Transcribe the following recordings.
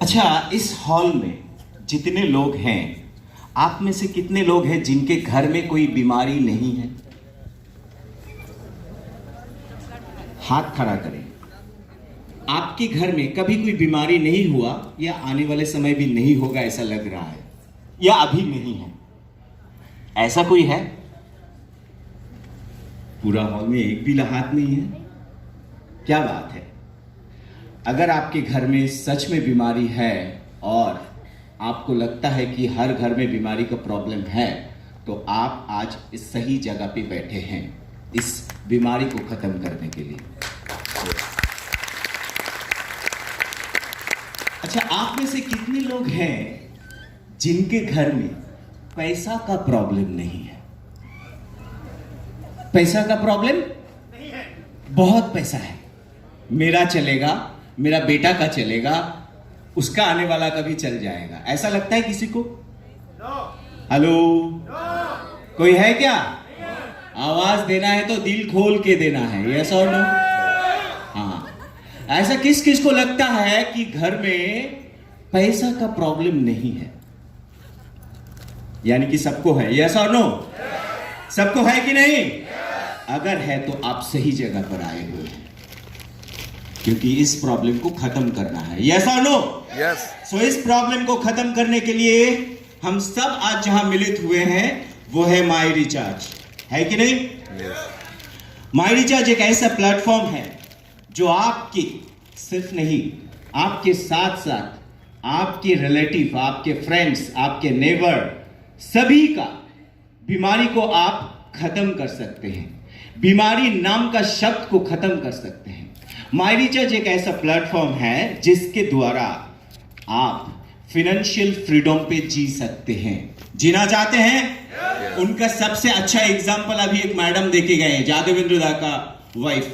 अच्छा, इस हॉल में जितने लोग हैं, आप में से कितने लोग हैं जिनके घर में कोई बीमारी नहीं है? हाथ खड़ा करें। आपके घर में कभी कोई बीमारी नहीं हुआ या आने वाले समय भी नहीं होगा ऐसा लग रहा है, या अभी नहीं है? ऐसा कोई है? पूरा हॉल में एक भी हाथ नहीं है। क्या बात है। अगर आपके घर में सच में बीमारी है और आपको लगता है कि हर घर में बीमारी का प्रॉब्लम है, तो आप आज इस सही जगह पे बैठे हैं इस बीमारी को खत्म करने के लिए। अच्छा, आप में से कितने लोग हैं जिनके घर में पैसा का प्रॉब्लम नहीं है? पैसा का प्रॉब्लम नहीं है। बहुत पैसा है, मेरा चलेगा, मेरा बेटा का चलेगा, उसका आने वाला का भी चल जाएगा, ऐसा लगता है किसी को? हेलो, कोई है क्या? आवाज देना है तो दिल खोल के देना है, यस और नो? हाँ, ऐसा किस किस को लगता है कि घर में पैसा का प्रॉब्लम नहीं है? यानी कि सबको है, यस और नो? सबको है कि नहीं? अगर है तो आप सही जगह पर आए हुए हैं, क्योंकि इस प्रॉब्लम को खत्म करना है, यस और नो? यस। सो इस प्रॉब्लम को खत्म करने के लिए हम सब आज जहां मिलित हुए हैं वो है माई रिचार्ज, है कि नहीं? माई रिचार्ज एक ऐसा प्लेटफॉर्म है जो आपके सिर्फ नहीं, आपके साथ साथ आपके रिलेटिव, आपके फ्रेंड्स, आपके नेबर, सभी का बीमारी को आप खत्म कर सकते हैं, बीमारी नाम का शब्द को खत्म कर सकते हैं। माई रिचार्ज एक ऐसा प्लेटफॉर्म है जिसके द्वारा आप फाइनेंशियल फ्रीडम पे जी सकते हैं। जीना चाहते हैं? उनका सबसे अच्छा एग्जांपल अभी एक मैडम देके गए हैं, जादवेंद्र दा का वाइफ,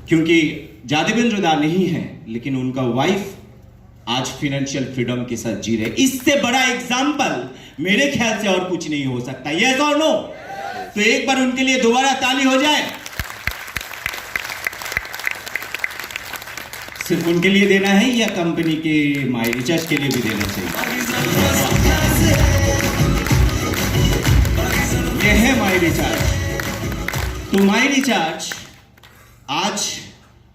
क्योंकि जादवेंद्र दा नहीं है लेकिन उनका वाइफ आज फाइनेंशियल फ्रीडम के साथ जी रहे। इससे बड़ा एग्जांपल मेरे ख्याल से और कुछ नहीं हो सकता, यस और नो? तो एक बार उनके लिए दोबारा ताली हो जाए। सिर्फ उनके लिए देना है या कंपनी के माई रिचार्ज के लिए भी देना चाहिए? यह है माई रिचार्ज। तो माई रिचार्ज आज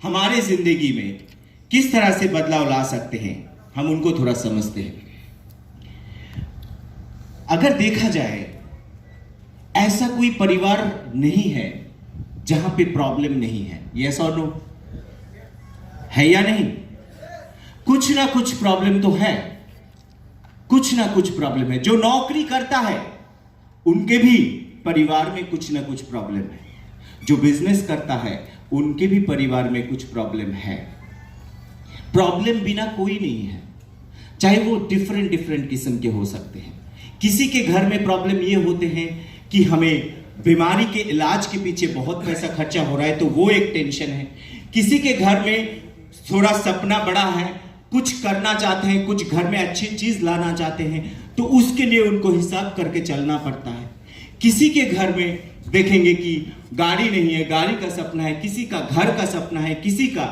हमारे जिंदगी में किस तरह से बदलाव ला सकते हैं, हम उनको थोड़ा समझते हैं। अगर देखा जाए, ऐसा कोई परिवार नहीं है जहां पे प्रॉब्लम नहीं है, यस और नो? है या नहीं? कुछ ना कुछ प्रॉब्लम तो है, कुछ ना कुछ प्रॉब्लम है। जो नौकरी करता है उनके भी परिवार में कुछ ना कुछ प्रॉब्लम है, जो बिजनेस करता है उनके भी परिवार में कुछ प्रॉब्लम है। प्रॉब्लम बिना कोई नहीं है, चाहे वो डिफरेंट डिफरेंट किस्म के हो सकते हैं। किसी के घर में प्रॉब्लम ये होते हैं कि हमें बीमारी के इलाज के पीछे बहुत पैसा खर्चा हो रहा है, तो वो एक टेंशन है। किसी के घर में थोड़ा सपना बड़ा है, कुछ करना चाहते हैं, कुछ घर में अच्छी चीज लाना चाहते हैं, तो उसके लिए उनको हिसाब करके चलना पड़ता है। किसी के घर में देखेंगे कि गाड़ी नहीं है, गाड़ी का सपना है, किसी का घर का सपना है, किसी का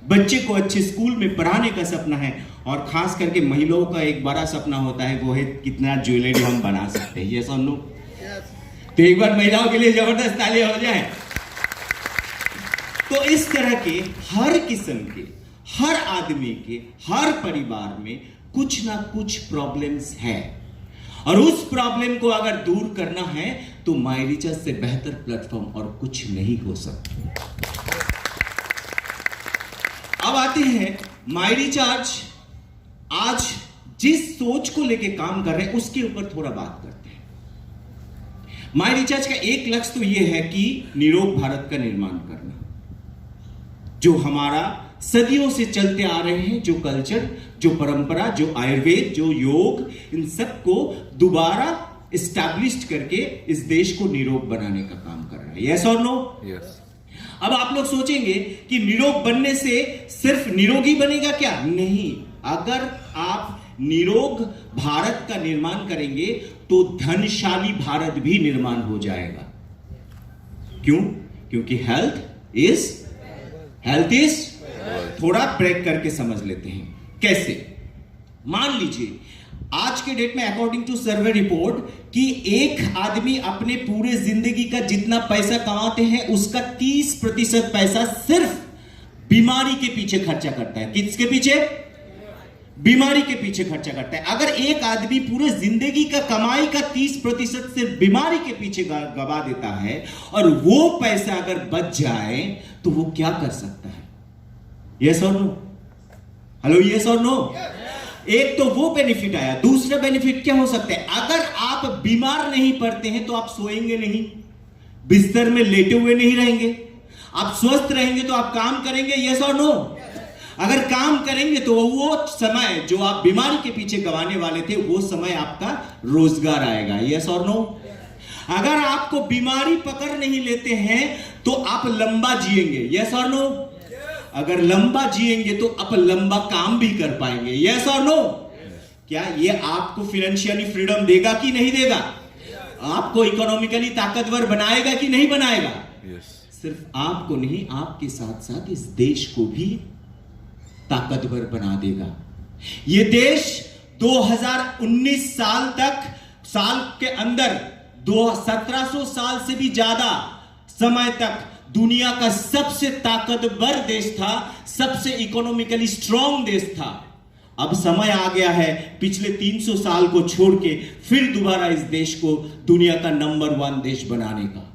बच्चे को अच्छे स्कूल में पढ़ाने का सपना है, और खास करके महिलाओं का एक बड़ा सपना होता है, वो है कितना ज्वेलरी हम बना सकते हैं, यस और नो? तो एक बार महिलाओं के लिए जबरदस्त ताली हो जाए। तो इस तरह के हर किस्म के, हर आदमी के, हर परिवार में कुछ ना कुछ प्रॉब्लम्स है, और उस प्रॉब्लम को अगर दूर करना है तो माई रिचार्ज से बेहतर प्लेटफॉर्म और कुछ नहीं हो सकता। अब आते हैं माई रिचार्ज आज जिस सोच को लेके काम कर रहे हैं उसके ऊपर थोड़ा बात करते हैं। माई रिचार्ज का एक लक्ष्य तो यह है कि निरोग भारत का निर्माण करना, जो हमारा सदियों से चलते आ रहे हैं, जो कल्चर, जो परंपरा, जो आयुर्वेद, जो योग, इन सब को दोबारा एस्टैब्लिश करके इस देश को निरोग बनाने का काम कर रहा है, यस और नो? यस। अब आप लोग सोचेंगे कि निरोग बनने से सिर्फ निरोगी बनेगा क्या? नहीं, अगर आप निरोग भारत का निर्माण करेंगे तो धनशाली भारत भी निर्माण हो जाएगा। क्यों? क्योंकि हेल्थ इज थोड़ा ब्रेक करके समझ लेते हैं। कैसे? मान लीजिए आज के डेट में अकॉर्डिंग टू सर्वे रिपोर्ट कि एक आदमी अपने पूरे जिंदगी का जितना पैसा कमाते हैं उसका 30% पैसा सिर्फ बीमारी के पीछे खर्चा करता है। किसके पीछे? बीमारी के पीछे खर्चा करता है। अगर एक आदमी पूरे जिंदगी का कमाई का 30% सिर्फ बीमारी के पीछे गवा देता है और वो पैसा अगर बच जाए तो वो क्या कर सकता है? यस और नो? हेलो, यस और नो? एक तो वो बेनिफिट आया। दूसरा बेनिफिट क्या हो सकता है? अगर आप बीमार नहीं पड़ते हैं तो आप सोएंगे नहीं, बिस्तर में लेटे हुए नहीं रहेंगे, आप स्वस्थ रहेंगे तो आप काम करेंगे। यस और नो? अगर काम करेंगे तो वो समय जो आप बीमारी के पीछे गंवाने वाले थे वो समय आपका रोजगार आएगा। यस और नो? अगर आपको बीमारी पकड़ नहीं लेते हैं तो आप लंबा जिएंगे। यस और नो? अगर लंबा जिएंगे तो आप लंबा काम भी कर पाएंगे। यस और नो? क्या ये आपको फाइनेंशियली फ्रीडम देगा कि नहीं देगा? आपको इकोनॉमिकली ताकतवर बनाएगा कि नहीं बनाएगा? सिर्फ आपको नहीं, आपके साथ साथ इस देश को भी ताकतवर बना देगा। ये देश 2019 साल के अंदर 1700 साल से भी ज्यादा समय तक दुनिया का सबसे ताकतवर देश था, सबसे इकोनॉमिकली स्ट्रांग देश था। अब समय आ गया है पिछले 300 साल को छोड़ के फिर दोबारा इस देश को दुनिया का नंबर 1 देश बनाने का।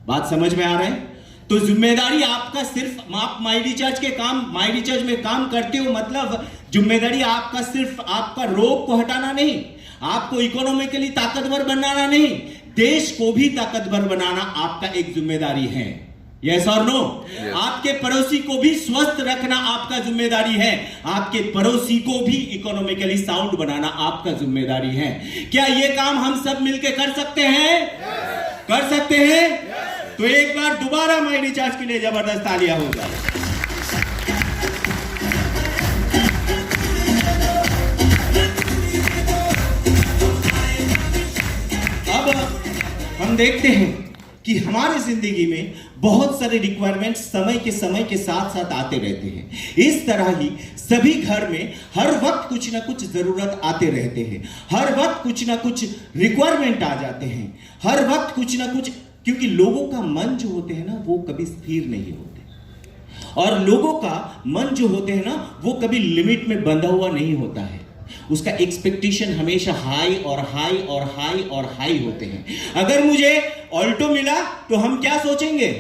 बात समझ में आ रहा है? तो जिम्मेदारी आपका सिर्फ आप माई रिचार्ज में काम करते हो, मतलब जिम्मेदारी आपका सिर्फ आपका रोग को हटाना नहीं, आपको इकोनॉमिकली ताकतवर बनाना नहीं, देश को भी ताकतवर बनाना आपका एक जिम्मेदारी है। यस और नो? आपके पड़ोसी को भी स्वस्थ रखना आपका जिम्मेदारी है, आपके पड़ोसी को भी इकोनॉमिकली साउंड बनाना आपका जिम्मेदारी है। क्या यह काम हम सब मिलकर कर सकते हैं? कर सकते हैं? तो एक बार दोबारा माई रिचार्ज के लिए जबरदस्त तालियां हो जाए। अब हम देखते हैं कि हमारे जिंदगी में बहुत सारे रिक्वायरमेंट्स समय के साथ साथ आते रहते हैं। इस तरह ही सभी घर में हर वक्त कुछ ना कुछ जरूरत आते रहते हैं, हर वक्त कुछ ना कुछ रिक्वायरमेंट आ जाते हैं, हर वक्त कुछ ना कुछ, क्योंकि लोगों का मन जो होते हैं ना वो कभी स्थिर नहीं होते, और लोगों का मन जो होते हैं ना वो कभी लिमिट में बंधा हुआ नहीं होता है। उसका एक्सपेक्टेशन हमेशा हाई और हाई और हाई और हाई होते हैं। अगर मुझे ऑल्टो मिला तो हम क्या सोचेंगे?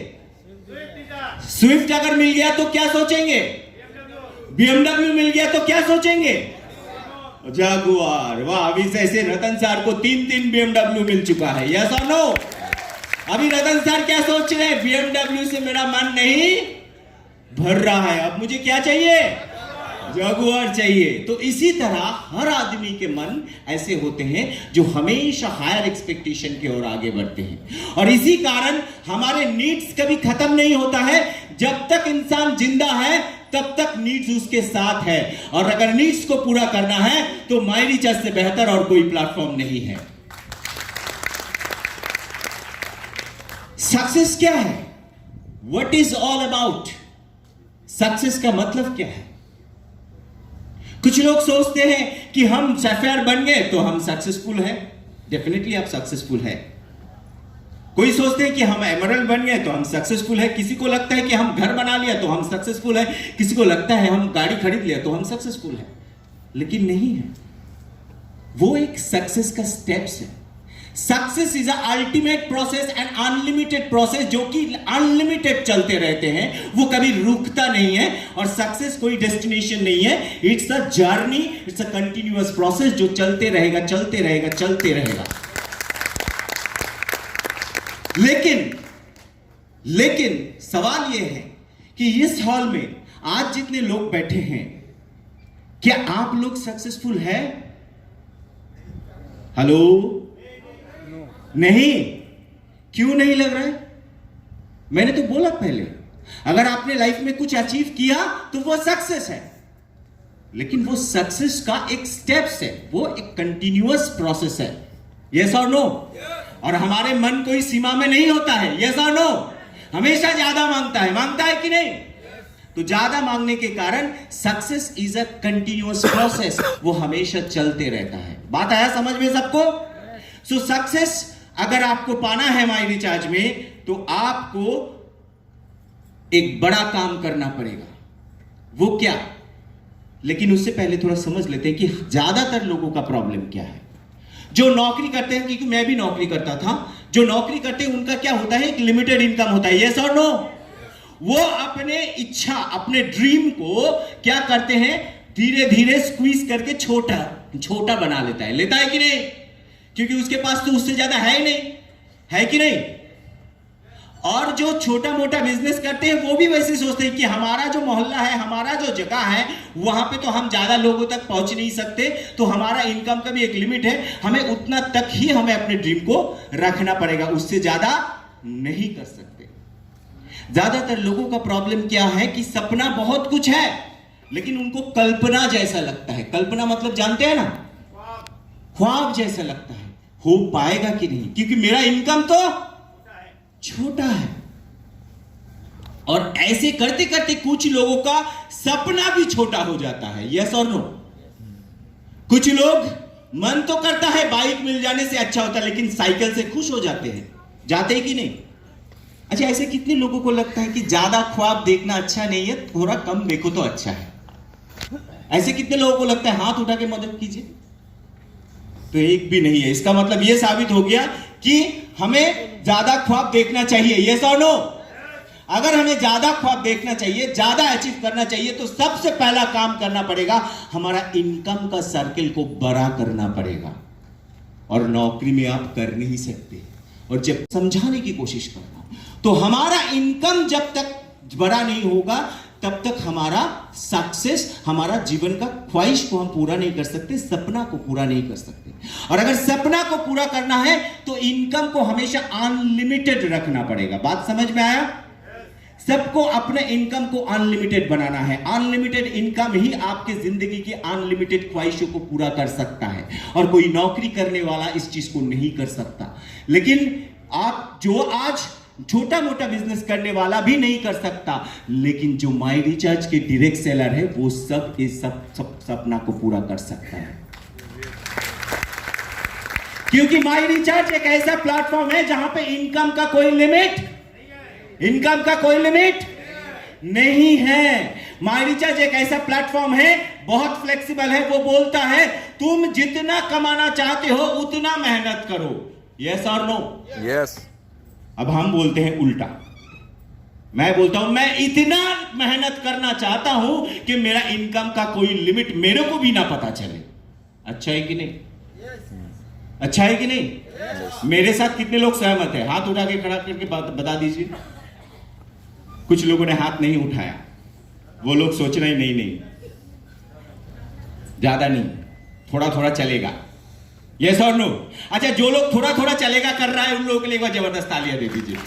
स्विफ्ट अगर मिल गया तो क्या सोचेंगे? BMW मिल गया तो क्या सोचेंगे? जागुआर। वाह, अभी ऐसे रतन सर को 3 BMW मिल चुका है। यस और नो? अभी रतन सर क्या सोच रहे हैं? BMW से मेरा मन नहीं भर रहा है, अब मुझे क्या चाहिए? जगुआर चाहिए। तो इसी तरह हर आदमी के मन ऐसे होते हैं जो हमेशा हायर एक्सपेक्टेशन की ओर आगे बढ़ते हैं, और इसी कारण हमारे नीड्स कभी खत्म नहीं होता है। जब तक इंसान जिंदा है तब तक नीड्स उसके साथ है, और अगर नीड्स को पूरा करना है तो माई रिचार्ज से बेहतर और कोई प्लेटफॉर्म नहीं है। सक्सेस क्या है? What is all about? Success का मतलब क्या है? कुछ लोग सोचते हैं कि हम सैफियर बन गए तो हम सक्सेसफुल हैं। डेफिनेटली आप सक्सेसफुल हैं। कोई सोचते हैं कि हम एमरल्ड बन गए तो हम सक्सेसफुल हैं। किसी को लगता है कि हम घर बना लिया तो हम सक्सेसफुल हैं। किसी को लगता है हम गाड़ी खरीद लिया तो हम सक्सेसफुल हैं। लेकिन नहीं है, वो एक सक्सेस का स्टेप्स है। Success is ultimate process and unlimited process, जो कि अनलिमिटेड चलते रहते हैं, वो कभी रुकता नहीं है। और सक्सेस कोई डेस्टिनेशन नहीं है, it's a journey, it's a continuous process जो चलते रहेगा, चलते रहेगा, चलते रहेगा। लेकिन सवाल यह है कि इस हॉल में आज जितने लोग बैठे हैं, क्या आप लोग सक्सेसफुल हैं? हेलो? नहीं। क्यों नहीं लग रहा है? मैंने तो बोला पहले, अगर आपने लाइफ में कुछ अचीव किया तो वो सक्सेस है, लेकिन वो सक्सेस का एक स्टेप्स है, वो एक कंटिन्यूअस प्रोसेस है। यस और नो? और हमारे मन कोई सीमा में नहीं होता है। यस और नो? हमेशा ज्यादा मांगता है कि नहीं? तो ज्यादा मांगने के कारण success is a continuous process, वो हमेशा चलते रहता है। बात आया समझ में सबको? सो सक्सेस अगर आपको पाना है माई रिचार्ज में, तो आपको एक बड़ा काम करना पड़ेगा। वो क्या? लेकिन उससे पहले थोड़ा समझ लेते हैं कि ज्यादातर लोगों का प्रॉब्लम क्या है। जो नौकरी करते हैं, क्योंकि मैं भी नौकरी करता था, जो नौकरी करते हैं उनका क्या होता है, एक लिमिटेड इनकम होता है। यस और नो? वो अपने इच्छा, अपने ड्रीम को क्या करते हैं, धीरे धीरे स्क्वीज करके छोटा छोटा बना लेता है कि नहीं? क्योंकि उसके पास तो उससे ज्यादा है ही नहीं, है कि नहीं? और जो छोटा मोटा बिजनेस करते हैं वो भी वैसे सोचते हैं कि हमारा जो मोहल्ला है, हमारा जो जगह है, वहां पे तो हम ज्यादा लोगों तक पहुंच नहीं सकते, तो हमारा इनकम का भी एक लिमिट है, हमें उतना तक ही हमें अपने ड्रीम को रखना पड़ेगा, उससे ज्यादा नहीं कर सकते। ज्यादातर लोगों का प्रॉब्लम क्या है कि सपना बहुत कुछ है, लेकिन उनको कल्पना जैसा लगता है। कल्पना मतलब जानते हैं ना, ख्वाब जैसा लगता है, हो पाएगा कि नहीं, क्योंकि मेरा इनकम तो छोटा है। और ऐसे करते करते कुछ लोगों का सपना भी छोटा हो जाता है। यस और नो? कुछ लोग मन तो करता है बाइक मिल जाने से अच्छा होता है, लेकिन साइकिल से खुश हो जाते हैं। जाते हैं कि नहीं? अच्छा, ऐसे कितने लोगों को लगता है कि ज्यादा ख्वाब देखना अच्छा नहीं है, थोड़ा कम देखो तो अच्छा है? ऐसे कितने लोगों को लगता है? हाथ उठा के मदद कीजिए। तो एक भी नहीं है। इसका मतलब यह साबित हो गया कि हमें ज्यादा ख्वाब देखना चाहिए। यस और नो? अगर हमें ज्यादा ख्वाब देखना चाहिए, ज्यादा अचीव करना चाहिए, तो सबसे पहला काम करना पड़ेगा, हमारा इनकम का सर्कल को बड़ा करना पड़ेगा। और नौकरी में आप कर नहीं सकते। और जब समझाने की कोशिश करना, तो हमारा इनकम जब तक बड़ा नहीं होगा, तब तक हमारा सक्सेस, हमारा जीवन का ख्वाहिश को हम पूरा नहीं कर सकते, सपना को पूरा नहीं कर सकते। और अगर सपना को पूरा करना है तो इनकम को हमेशा अनलिमिटेड रखना पड़ेगा। बात समझ में आया? सबको अपने इनकम को अनलिमिटेड बनाना है। अनलिमिटेड इनकम ही आपके जिंदगी की अनलिमिटेड ख्वाहिशों को पूरा कर सकता है, और कोई नौकरी करने वाला इस चीज को नहीं कर सकता। लेकिन आप जो आज छोटा मोटा बिजनेस करने वाला भी नहीं कर सकता, लेकिन जो माई रिचार्ज के डायरेक्ट सेलर है, वो सब इस सब सपना को पूरा कर सकता है। क्योंकि माई रिचार्ज एक ऐसा प्लेटफॉर्म है जहां पे इनकम का कोई लिमिट नहीं है। माई रिचार्ज एक ऐसा प्लेटफॉर्म है, बहुत फ्लेक्सिबल है। वो बोलता है तुम जितना कमाना चाहते हो उतना मेहनत करो। यस और नो? यस। अब हम बोलते हैं उल्टा। मैं बोलता हूं मैं इतना मेहनत करना चाहता हूं कि मेरा इनकम का कोई लिमिट मेरे को भी ना पता चले। अच्छा है कि नहीं? अच्छा है कि नहीं? मेरे साथ कितने लोग सहमत है? हाथ उठा के खड़ा करके बता दीजिए। कुछ लोगों ने हाथ नहीं उठाया, वो लोग सोच रहे नहीं, ज्यादा नहीं, थोड़ा थोड़ा चलेगा। यस और नो? अच्छा, जो लोग थोड़ा थोड़ा चलेगा कर रहा है, उन लोगों के लिए एक बार जबरदस्त तालियां दे दीजिए।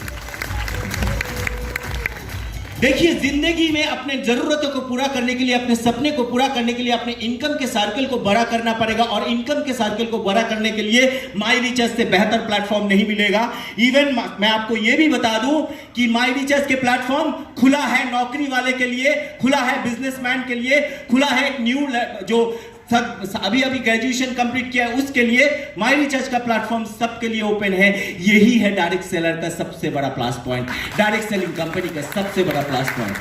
देखिए, जिंदगी में अपने जरूरतों को पूरा करने के लिए, अपने सपने को पूरा करने के लिए, अपने इनकम के सर्कल को बड़ा करना पड़ेगा। और इनकम के सर्कल को बड़ा करने के लिए माई रिचार्ज से बेहतर प्लेटफॉर्म नहीं मिलेगा। इवन मैं आपको यह भी बता दूं कि माई रिचार्ज के प्लेटफॉर्म खुला है नौकरी वाले के लिए, खुला है बिजनेसमैन के लिए, खुला है एक न्यू जो अभी ग्रेजुएशन कंप्लीट किया है उसके लिए। माई रिचार्ज का प्लेटफॉर्म सबके लिए ओपन है। यही है डायरेक्ट सेलर का सबसे बड़ा plus point, direct selling company का सबसे बड़ा प्लस पॉइंट।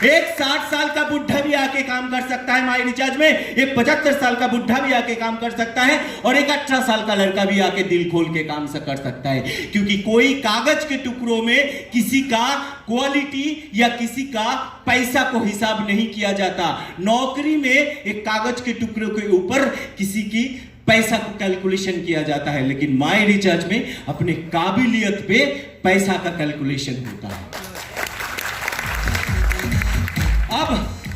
एक 60 साल का बुढ़ा भी आके काम कर सकता है माई रिचार्ज में, एक 75 साल का बुढ़ा भी आके काम कर सकता है, और एक 18 साल का लड़का भी आके दिल खोल के काम से कर सकता है। क्योंकि कोई कागज के टुकड़ों में किसी का क्वालिटी या किसी का पैसा को हिसाब नहीं किया जाता। नौकरी में एक कागज के टुकड़ों के ऊपर किसी की पैसा को कैलकुलेशन किया जाता है, लेकिन माई रिचार्ज में अपने काबिलियत पे पैसा का कैलकुलेशन होता है। अब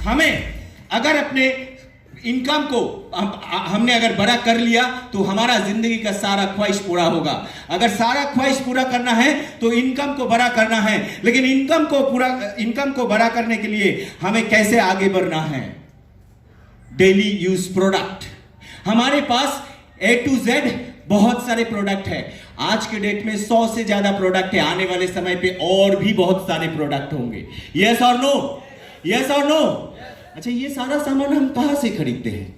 हमें अगर अपने इनकम को हमने अगर बड़ा कर लिया, तो हमारा जिंदगी का सारा ख्वाहिश पूरा होगा। अगर सारा ख्वाहिश पूरा करना है तो इनकम को बड़ा करना है। लेकिन इनकम को बड़ा करने के लिए हमें कैसे आगे बढ़ना है? Daily use product. हमारे पास A to Z बहुत सारे प्रोडक्ट है। आज के डेट में 100 से ज्यादा प्रोडक्ट है। आने वाले समय पे और भी बहुत सारे प्रोडक्ट होंगे। यस और नो? यस और नो? अच्छा, ये सारा सामान हम कहां से खरीदते हैं?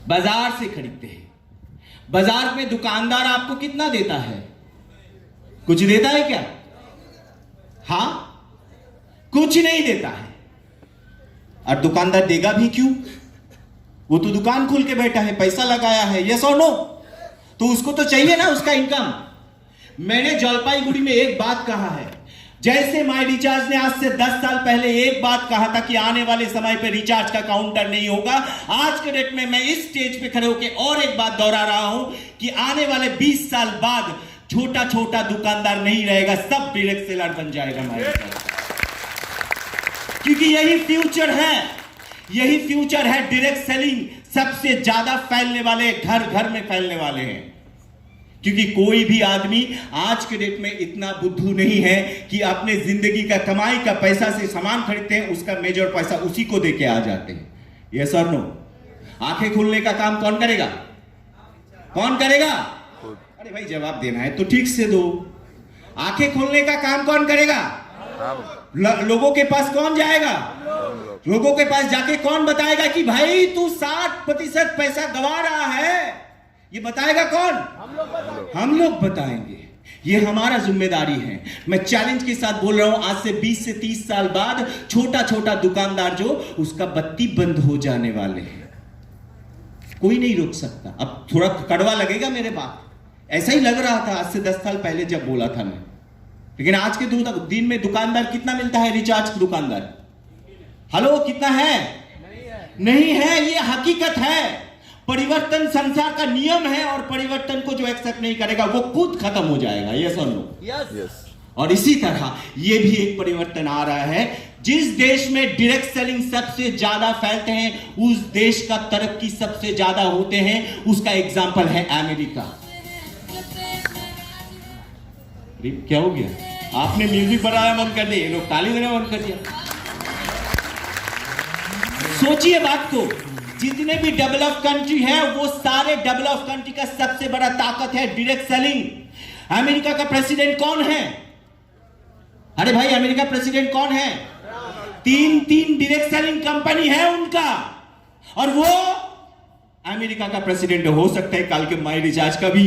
बाजार से खरीदते हैं। बाजार में दुकानदार आपको कितना देता है? कुछ देता है क्या? हां, कुछ नहीं देता है। और दुकानदार देगा भी क्यों? वो तो दुकान खोल के बैठा है, पैसा लगाया है। यस और नो? तो उसको तो चाहिए ना उसका इनकम। मैंने जलपाईगुड़ी में एक बात कहा है, जैसे माई रिचार्ज ने आज से 10 साल पहले एक बात कहा था कि आने वाले समय पे रिचार्ज का काउंटर नहीं होगा, आज के डेट में मैं इस स्टेज पे खड़े होकर और एक बात दोहरा रहा हूं कि आने वाले 20 साल बाद छोटा छोटा दुकानदार नहीं रहेगा, सब डायरेक्ट सेलर बन जाएगा माई रिचार्ज। क्योंकि यही फ्यूचर है, यही फ्यूचर है। डायरेक्ट सेलिंग सबसे ज्यादा फैलने वाले, घर घर में फैलने वाले हैं। क्योंकि कोई भी आदमी आज के डेट में इतना बुद्धू नहीं है कि अपने जिंदगी का कमाई का पैसा से सामान खरीदते हैं, उसका मेजर पैसा उसी को देके आ जाते हैं। यस और नो? आंखें खोलने का काम कौन करेगा? कौन करेगा? अरे भाई, जवाब देना है तो ठीक से दो। आंखें खोलने का काम कौन करेगा? लोगों के पास कौन जाएगा? लोगों के पास जाके कौन बताएगा कि भाई तू 60% पैसा गवा रहा है? ये बताएगा कौन? हम लोग बताएंगे। ये हमारा जिम्मेदारी है। मैं चैलेंज के साथ बोल रहा हूं, आज से 20 से 30 साल बाद छोटा छोटा दुकानदार जो, उसका बत्ती बंद हो जाने वाले हैं। कोई नहीं रोक सकता। अब थोड़ा कड़वा लगेगा मेरे बात, ऐसा ही लग रहा था आज से 10 साल पहले जब बोला था मैं, लेकिन आज के दिन में दुकानदार कितना मिलता है? रिचार्ज दुकानदार, हेलो, कितना है? नहीं है। ये हकीकत है। परिवर्तन संसार का नियम है और परिवर्तन को जो एक्सेप्ट नहीं करेगा वो खुद खत्म हो जाएगा। यस और नो? यस। और इसी तरह ये भी एक परिवर्तन आ रहा है। जिस देश में डायरेक्ट सेलिंग सबसे ज्यादा फैलते हैं, उस देश का तरक्की सबसे ज्यादा होते हैं। उसका एग्जांपल है अमेरिका। क्या हो गया? आपने म्यूजिक बनाया बंद कर दिया, लोग ताली देना बंद कर दिया। सोचिए बात को, जितने भी डेवलप कंट्री है वो सारे डेवलप कंट्री का सबसे बड़ा ताकत है डायरेक्ट सेलिंग। अमेरिका का प्रेसिडेंट कौन है? अरे भाई, अमेरिका प्रेसिडेंट कौन है? 3 डायरेक्ट सेलिंग कंपनी है उनका, और वो अमेरिका का प्रेसिडेंट हो सकता है कल के माई रिचार्ज का भी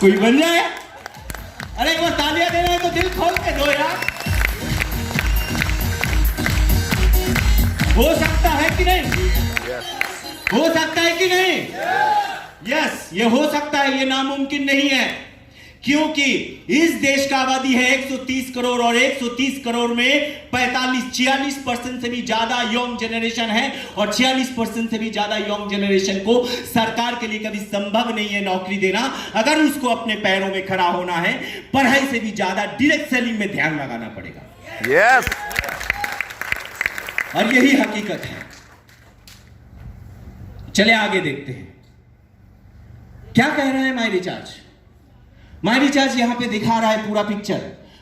कोई बन जाए। अरे वो तालियां दे रहे हैं तो दिल खोल के दो यार। हो सकता है कि नहीं? हो सकता है कि नहीं? यस, ये हो सकता है, ये नामुमकिन नहीं है। क्योंकि इस देश का आबादी है 130 करोड़ और 130 करोड़ में 46% से भी ज्यादा यंग जनरेशन है, और 46% से भी ज्यादा यंग जनरेशन को सरकार के लिए कभी संभव नहीं है नौकरी देना। अगर उसको अपने पैरों में खड़ा होना है, पढ़ाई से भी ज्यादा डायरेक्ट सेलिंग में ध्यान लगाना पड़ेगा। यस। और यही हकीकत है। चले आगे देखते हैं क्या कह रहा है माई रिचार्ज। माई रिचार्ज यहां पे दिखा रहा है पूरा पिक्चर।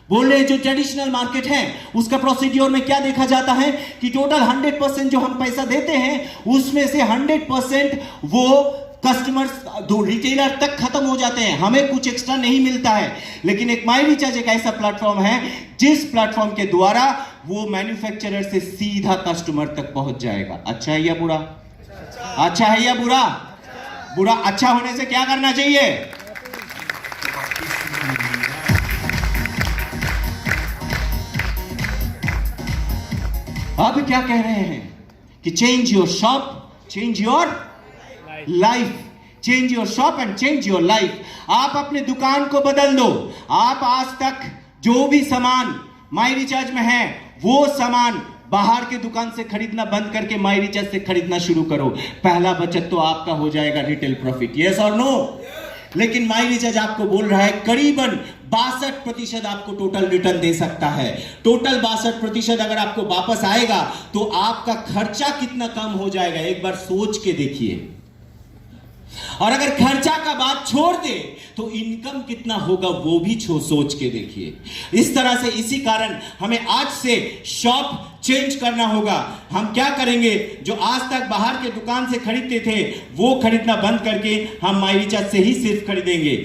बोल रहे जो ट्रेडिशनल मार्केट है उसका प्रोसीड्योर में क्या देखा जाता है कि टोटल 100% जो हम पैसा देते हैं उसमें से 100% वो कस्टमर्स, दो रिटेलर तक खत्म हो जाते हैं, हमें कुछ एक्स्ट्रा नहीं मिलता है। लेकिन एक माई रिचार्ज एक ऐसा प्लेटफॉर्म है जिस प्लेटफॉर्म के द्वारा वो मैन्युफैक्चरर से सीधा कस्टमर तक पहुंच जाएगा। अच्छा है या बुरा? अच्छा है या बुरा? बुरा। अच्छा होने से क्या करना चाहिए? अब क्या कह रहे हैं कि change your shop, change your life. Change your shop and change your life. आप अपने दुकान को बदल दो। आप आज तक जो भी सामान माई रिचार्ज में है वो सामान बाहर के दुकान से खरीदना बंद करके माई रिचार्ज से खरीदना शुरू करो। पहला बचत तो आपका हो जाएगा रिटेल प्रॉफिट। यस और नो? लेकिन माई रिचार्ज आपको बोल रहा है करीबन 62% आपको टोटल रिटर्न दे सकता है। टोटल 62% अगर आपको वापस आएगा तो आपका खर्चा कितना कम हो जाएगा, एक बार सोच के देखिए। और अगर खर्चा का बात छोड़ दे तो इनकम कितना होगा वो भी सोच के देखिए। इस तरह से, इसी कारण हमें आज से शॉप चेंज करना होगा। हम क्या करेंगे? जो आज तक बाहर के दुकान से खरीदते थे वो खरीदना बंद करके हम माई रिचार्ज से ही सिर्फ खरीदेंगे।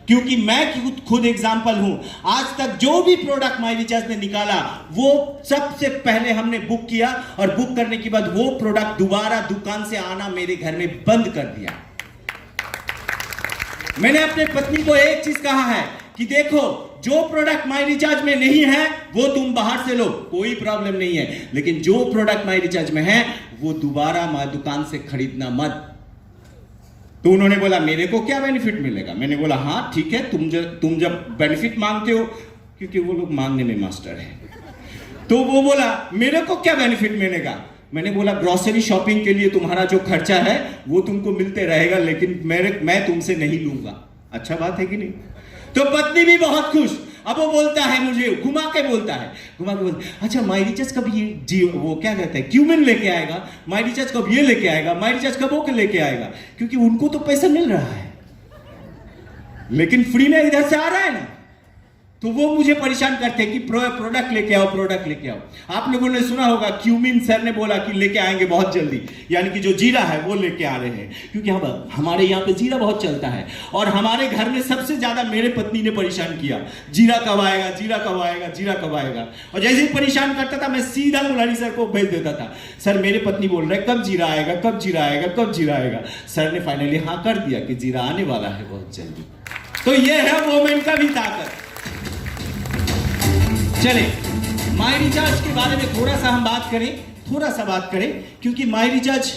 क्योंकि मैं खुद एग्जाम्पल हूं। आज तक जो भी प्रोडक्ट माई रिचार्ज ने निकाला वो सबसे पहले हमने बुक किया, और बुक करने के बाद वो प्रोडक्ट दोबारा दुकान से आना मेरे घर में बंद कर दिया। मैंने अपने पत्नी को एक चीज कहा है कि देखो, जो प्रोडक्ट माई रिचार्ज में नहीं है वो तुम बाहर से लो, कोई प्रॉब्लम नहीं है, लेकिन जो प्रोडक्ट माई रिचार्ज में है वो दोबारा मां दुकान से खरीदना मत। तो उन्होंने बोला मेरे को क्या बेनिफिट मिलेगा? मैंने बोला हाँ ठीक है, तुम जब बेनिफिट मांगते हो, क्योंकि वो लोग मांगने में मास्टर है, तो वो बोला मेरे को क्या बेनिफिट मिलेगा? मैंने बोला ग्रोसरी शॉपिंग के लिए तुम्हारा जो खर्चा है वो तुमको मिलते रहेगा, लेकिन मैं तुमसे नहीं लूंगा। अच्छा बात है कि नहीं? तो पत्नी भी बहुत खुश। अब वो बोलता है, मुझे घुमा के बोलता है, अच्छा माई रिचार्ज कब ये वो क्या कहते हैं क्यूमिन लेके आएगा, माई रिचार्ज कब ये लेके आएगा, माई रिचार्ज कब वो लेके आएगा, क्योंकि उनको तो पैसा मिल रहा है लेकिन फ्री में इधर से आ रहा है ना। तो वो मुझे परेशान करते हैं कि प्रोडक्ट लेके आओ, प्रोडक्ट लेके आओ। आप लोगों ने सुना होगा क्यूमिन सर ने बोला कि लेके आएंगे बहुत जल्दी, यानी कि जो जीरा है वो लेके आ रहे हैं, क्योंकि हमारे यहाँ पे जीरा बहुत चलता है। और हमारे घर में सबसे ज्यादा मेरे पत्नी ने परेशान किया, जीरा कब आएगा, जीरा कब आएगा, जीरा कब आएगा। और जैसे ही परेशान करता था मैं सीधा कुल्हाड़ी सर को भेज देता था, सर मेरे पत्नी बोल रहे कब जीरा आएगा, कब जीरा आएगा, कब जीरा आएगा। सर ने फाइनली हाँ कर दिया कि जीरा आने वाला है बहुत जल्दी। तो ये है वोमेन का भी ताकत। चले माई रिचार्ज के बारे में थोड़ा सा हम बात करें, क्योंकि माई रिचार्ज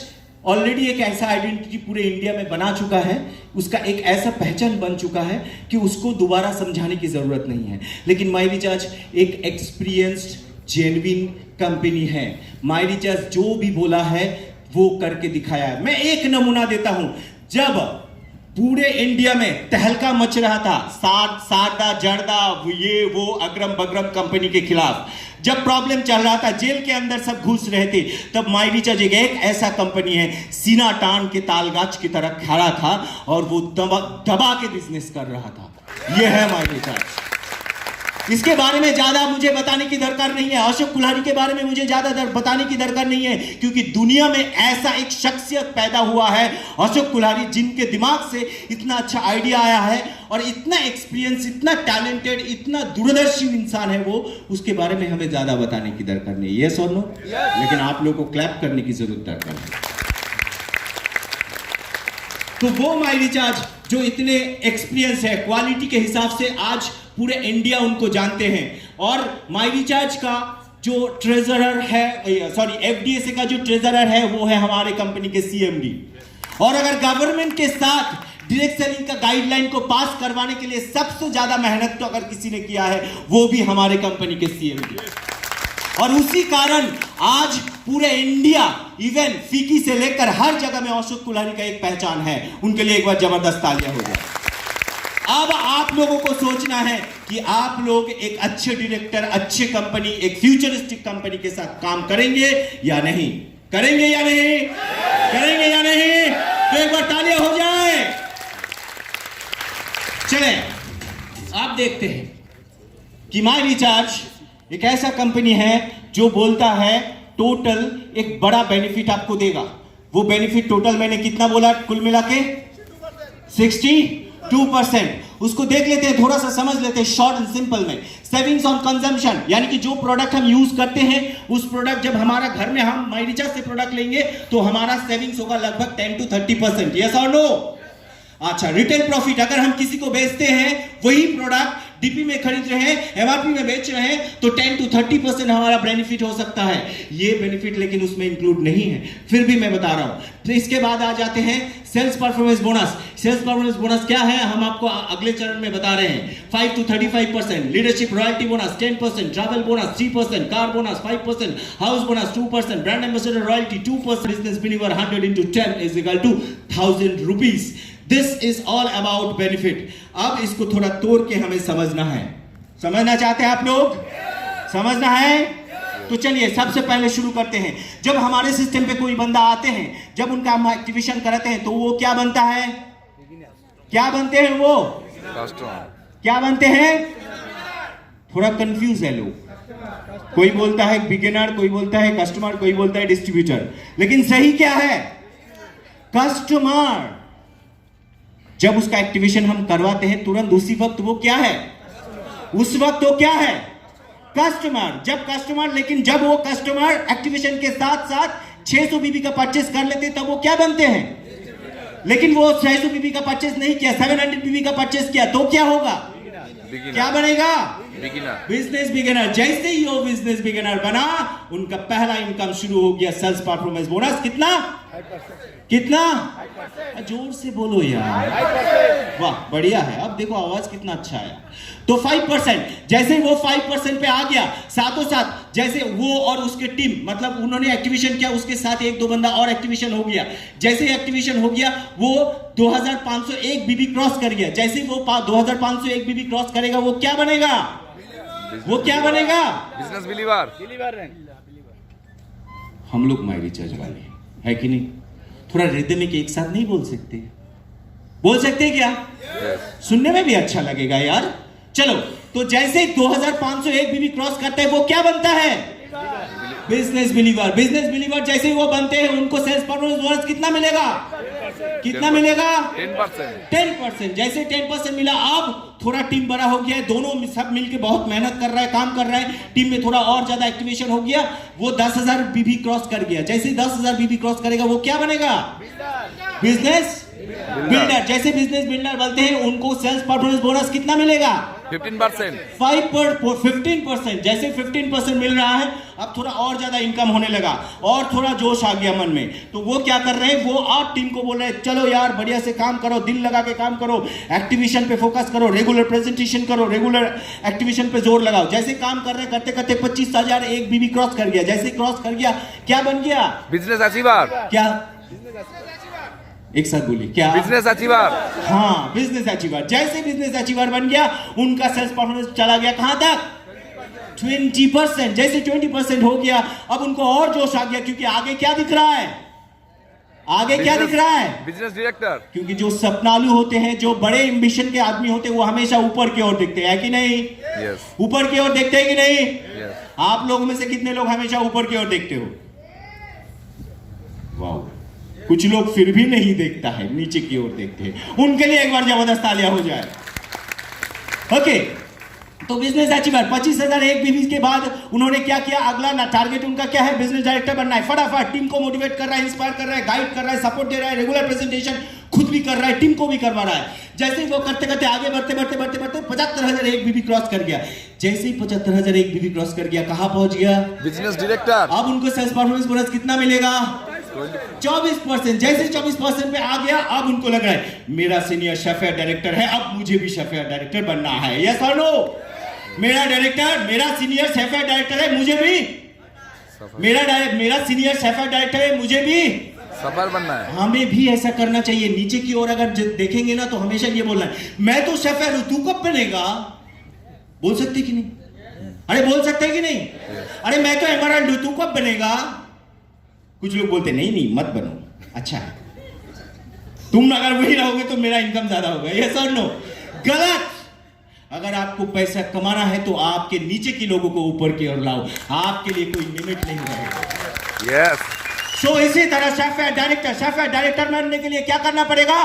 ऑलरेडी एक ऐसा आइडेंटिटी पूरे इंडिया में बना चुका है, उसका एक ऐसा पहचान बन चुका है कि उसको दोबारा समझाने की जरूरत नहीं है। लेकिन माई रिचार्ज एक एक्सपीरियंस्ड जेन्युइन कंपनी है। माई रिचार्ज जो भी बोला है वो करके दिखाया है। मैं एक नमूना देता हूं, जब पूरे इंडिया में तहलका मच रहा था सारदा जर्दा ये वो अग्रम बग्रम कंपनी के खिलाफ, जब प्रॉब्लम चल रहा था, जेल के अंदर सब घुस रहे थे, तब माई रिचार्ज एक ऐसा कंपनी है सीना टान के तालगाछ की तरह खड़ा था और वो दबा के बिजनेस कर रहा था। ये है माई रिचार्ज। इसके बारे में ज्यादा मुझे बताने की दरकार नहीं है, अशोक कुल्हाड़ी के बारे में मुझे ज्यादा बताने की दरकार नहीं है, क्योंकि दुनिया में ऐसा एक शख्सियत पैदा हुआ है अशोक कुल्हाड़ी, जिनके दिमाग से इतना अच्छा आइडिया आया है और इतना एक्सपीरियंस, इतना टैलेंटेड, इतना दूरदर्शी इंसान है वो, उसके बारे में हमें ज्यादा बताने की दरकार नहीं। यस और नो? लेकिन आप लोगों को क्लैप करने की जरूरत दरकार है। तो वो माई रिचार्ज जो इतने एक्सपीरियंस है, क्वालिटी के हिसाब से आज पूरे इंडिया उनको जानते हैं। और माई रिचार्ज का जो ट्रेजरर है, एफडीएसए का जो ट्रेजरर है वो है हमारे कंपनी के सीएमडी। और अगर गवर्नमेंट के साथ डायरेक्ट सेलिंग का गाइडलाइन को पास करवाने के लिए सबसे ज्यादा मेहनत तो अगर किसी ने किया है वो भी हमारे कंपनी के सीएमडी। और उसी कारण आज पूरे इंडिया, इवन फीकी से लेकर हर जगह में अशोक कुल्हाड़ी का एक पहचान है। उनके लिए एक बार जबरदस्त तालियां हो जाए। अब आप लोगों को सोचना है कि आप लोग एक अच्छे डायरेक्टर, अच्छे कंपनी, एक फ्यूचरिस्टिक कंपनी के साथ काम करेंगे या नहीं, करेंगे या नहीं, करेंगे या नहीं? तो एक बार तालियां हो जाए। चले आप देखते हैं कि माई रिचार्ज एक ऐसा कंपनी है जो बोलता है टोटल एक बड़ा बेनिफिट आपको देगा। वो बेनिफिट टोटल मैंने कितना बोला कुल मिला के? 62%। उसको देख लेते हैं, थोड़ा सा समझ लेते हैं शॉर्ट एंड सिंपल में। सेविंग्स ऑन कंजम्पशन, यानी कि जो प्रोडक्ट हम यूज करते हैं उस प्रोडक्ट जब हमारा घर में हम माई रिचार्ज से प्रोडक्ट लेंगे तो हमारा सेविंग्स होगा लगभग 10 to 30%। यस और नो? अच्छा, रिटेल प्रॉफिट, अगर हम किसी को बेचते हैं वही प्रोडक्ट डीपी में खरीद रहे हैं, एमआरपी में बेच रहे हैं, तो 10 to 30% हमारा बेनिफिट हो सकता है। ये बेनिफिट लेकिन उसमें इंक्लूड नहीं है, फिर भी मैं बता रहा हूं। तो इसके बाद आ जाते हैं sales performance bonus. Sales performance bonus क्या है हम आपको अगले चरण में बता रहे हैं। 5 to 35%, leadership royalty bonus 10%, travel bonus 3%, car bonus 5%, house bonus 2%, brand ambassador royalty 2%, business believer 100 into 10 is equal to 1000 rupees। This is all about benefit। अब इसको थोड़ा तोड़ के हमें समझना है। समझना चाहते हैं आप लोग? समझना है? तो चलिए सबसे पहले शुरू करते हैं। जब हमारे सिस्टम पे कोई बंदा आते हैं, जब उनका हम एक्टिवेशन कराते हैं तो वो क्या बनता है? क्या बनते हैं वो? क्या बनते हैं? थोड़ा कंफ्यूज है लोग। कोई बोलता है बिगिनर, कोई बोलता है कस्टमर, कोई बोलता है डिस्ट्रीब्यूटर, लेकिन सही क्या है? कस्टमर। जब उसका एक्टिवेशन हम करवाते हैं तुरंत उसी वक्त वो क्या है, उस वक्त वो क्या है, कस्टमर। जब कस्टमर, लेकिन जब वो कस्टमर एक्टिवेशन के साथ साथ 600 बीबी का परचेस कर लेते हैं तब वो क्या बनते हैं। लेकिन वो 600 बीबी का परचेस नहीं किया, 700 बीबी का परचेस किया तो क्या होगा, क्या बनेगा, बिजनेस बिगिनर। जैसे ही वो बिजनेस बिगिनर बना उनका पहला इनकम शुरू हो गया, सेल्स परफॉर्मेंस बोनस कितना, कितना, जोर से बोलो यार, वाह बढ़िया है। अब देखो आवाज कितना अच्छा है। तो 5%, जैसे वो 5% पे आ गया, साथों साथ जैसे वो और उसके टीम, मतलब उन्होंने एक्टिवेशन किया, उसके साथ एक दो बंदा और एक्टिवेशन हो गया। जैसे ही एक्टिवेशन हो गया वो 2501 बीबी क्रॉस कर गया। जैसे वो 2501 बीबी क्रॉस करेगा वो क्या बनेगा, वो क्या बनेगा, बिजनेस बिलीवर। हम लोग माई रिचार्ज वाले है कि नहीं, थोड़ा रिदमिक एक साथ नहीं बोल सकते, बोल सकते हैं क्या, सुनने में भी अच्छा लगेगा यार। चलो, तो जैसे 2501 बीबी क्रॉस करता है वो क्या बनता है, बिजनेस बिलीवर। बिजनेस बिलीवर जैसे वो बनते हैं उनको सेल्स परफॉर्मेंस बोनस कितना मिलेगा, कितना मिलेगा, 10%। जैसे 10% मिला, अब थोड़ा टीम बड़ा हो गया है, दोनों सब मिलके बहुत मेहनत कर रहा है, काम कर रहा है, टीम में थोड़ा और ज्यादा एक्टिवेशन हो गया, वो 10,000 बीबी क्रॉस कर गया। जैसे 10,000 बीबी क्रॉस करेगा वो क्या बनेगा, बिजनेस बिल्डर। जैसे बिजनेस बिल्डर बोलते हैं उनको सेल्स परफॉर्मेंस बोनस कितना मिलेगा, 15%। 15%। जैसे 15% मिल रहा है, अब थोड़ा और ज्यादा इनकम होने लगा और थोड़ा जोश आ गया मन में, तो वो क्या कर रहे हैं, वो आप टीम को बोल रहे हैं चलो यार बढ़िया से काम करो, दिल लगा के काम करो, एक्टिवेशन पे फोकस करो, रेगुलर प्रेजेंटेशन करो, रेगुलर एक्टिवेशन पे जोर लगाओ। जैसे काम कर रहे करते करते 25,001 बीबी क्रॉस कर गया। जैसे क्रॉस कर गया क्या बन गया, बिजनेस अचीवर। क्या, एक साथ बोलिए, क्या, बिजनेस अचीवर। हाँ, बिजनेस अचीवर। जैसे बिजनेस अचीवर बन गया उनका सेल्स परफॉर्मेंस चला गया कहां तक, 20%। जैसे 20% हो गया अब उनको और जोश आ गया, क्योंकि आगे क्या दिख रहा है, आगे क्या दिख रहा है, बिजनेस डायरेक्टर। क्योंकि जो सपनालू होते हैं, जो बड़े एम्बिशन के आदमी होते हैं वो हमेशा ऊपर की ओर देखते हैं कि नहीं, ऊपर की ओर देखते हैं कि नहीं। आप लोगों में से कितने लोग हमेशा ऊपर की ओर देखते हो, वाह। कुछ लोग फिर भी नहीं देखता है, नीचे की ओर देखते हैं, उनके लिए एक बार जबरदस्त तालियां हो जाए। ओके, तो बिजनेस अचीवर 25,001 बीबी के बाद उन्होंने क्या किया, अगला ना टारगेट उनका क्या है, बिजनेस डायरेक्टर बनना है। फटाफट टीम को मोटिवेट कर रहा है, इंस्पायर कर रहा है, गाइड कर रहा है, सपोर्ट दे रहा है, रेगुलर प्रेजेंटेशन खुद भी कर रहा है, टीम को भी करवा रहा है। जैसे ही वो करते करते आगे बढ़ते बढ़ते बढ़ते बढ़ते 75,001 बीबी क्रॉस कर गया। जैसे ही 75,001 बीबी क्रॉस कर गया कहां पहुंच गया, बिजनेस डायरेक्टर। अब उनको सेल्स परफॉर्मेंस बोनस कितना मिलेगा, 24%। जैसे 24% पे आ गया, अब उनको लग रहा है मेरा सीनियर शेफेयर डायरेक्टर है, अब मुझे भी शेफेयर डायरेक्टर बनना है। यस और नो, मेरा डायरेक्टर, मेरा सीनियर शेफेयर डायरेक्टर है, मुझे भी मेरा सीनियर शेफेयर डायरेक्टर है, मुझे भी सफल बनना है। हमें भी ऐसा करना चाहिए। नीचे की ओर अगर देखेंगे ना तो हमेशा ये बोलना है मैं तो शेफेयर हूं, तू कब बनेगा, बोल सकते कि नहीं, अरे बोल सकते कि नहीं, अरे मैं तो एमराल्ड हूं, तू कब बनेगा। कुछ लोग बोलते नहीं नहीं मत बनो, अच्छा है, तुम अगर वही रहोगे तो मेरा इनकम ज्यादा होगा। यस और नो, गलत। अगर आपको पैसा कमाना है तो आपके नीचे के लोगों को ऊपर की ओर लाओ, आपके लिए कोई लिमिट नहीं रहेगा। यस। सो इसी तरह शेफेयर डायरेक्टर बनने के लिए क्या करना पड़ेगा,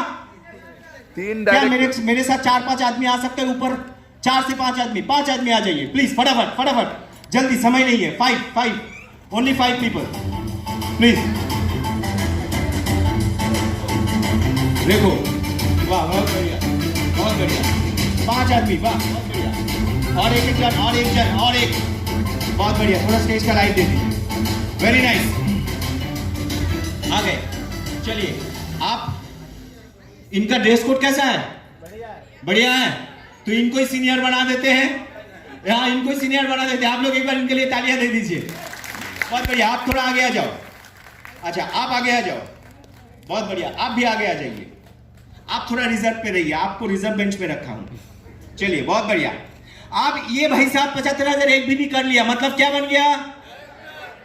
3 क्या मेरे साथ 4-5 आदमी आ सकते हैं ऊपर, 4 से 5 आदमी, 5 आदमी आ जाइए प्लीज, फटाफट फटाफट, जल्दी, समय नहीं है। 5 ओनली 5 पीपल प्लीज। देखो, वाह बहुत बढ़िया, बहुत बढ़िया, 5 आदमी, वाह बहुत बढ़िया, और एक जन, और एक जन, और एक, बहुत बढ़िया। थोड़ा स्टेज का लाइट दे दीजिए, वेरी नाइस, आ गए। चलिए, आप, इनका ड्रेस कोड कैसा है, बढ़िया है, तो इनको ही सीनियर बना देते हैं, हाँ इनको ही सीनियर बना देते हैं। आप लोग एक बार इनके लिए तालियां दे दीजिए, बहुत बढ़िया। आप थोड़ा आगे आ जाओ, अच्छा आप आगे आ जाओ, बहुत बढ़िया, आप भी आगे आ जाइए। आप थोड़ा रिजर्व पे रहिए, आपको रिजर्व बेंच पे रखा हूं। चलिए, बहुत बढ़िया। आप ये भाई साहब 75,001 बीबी कर लिया, मतलब क्या बन गया,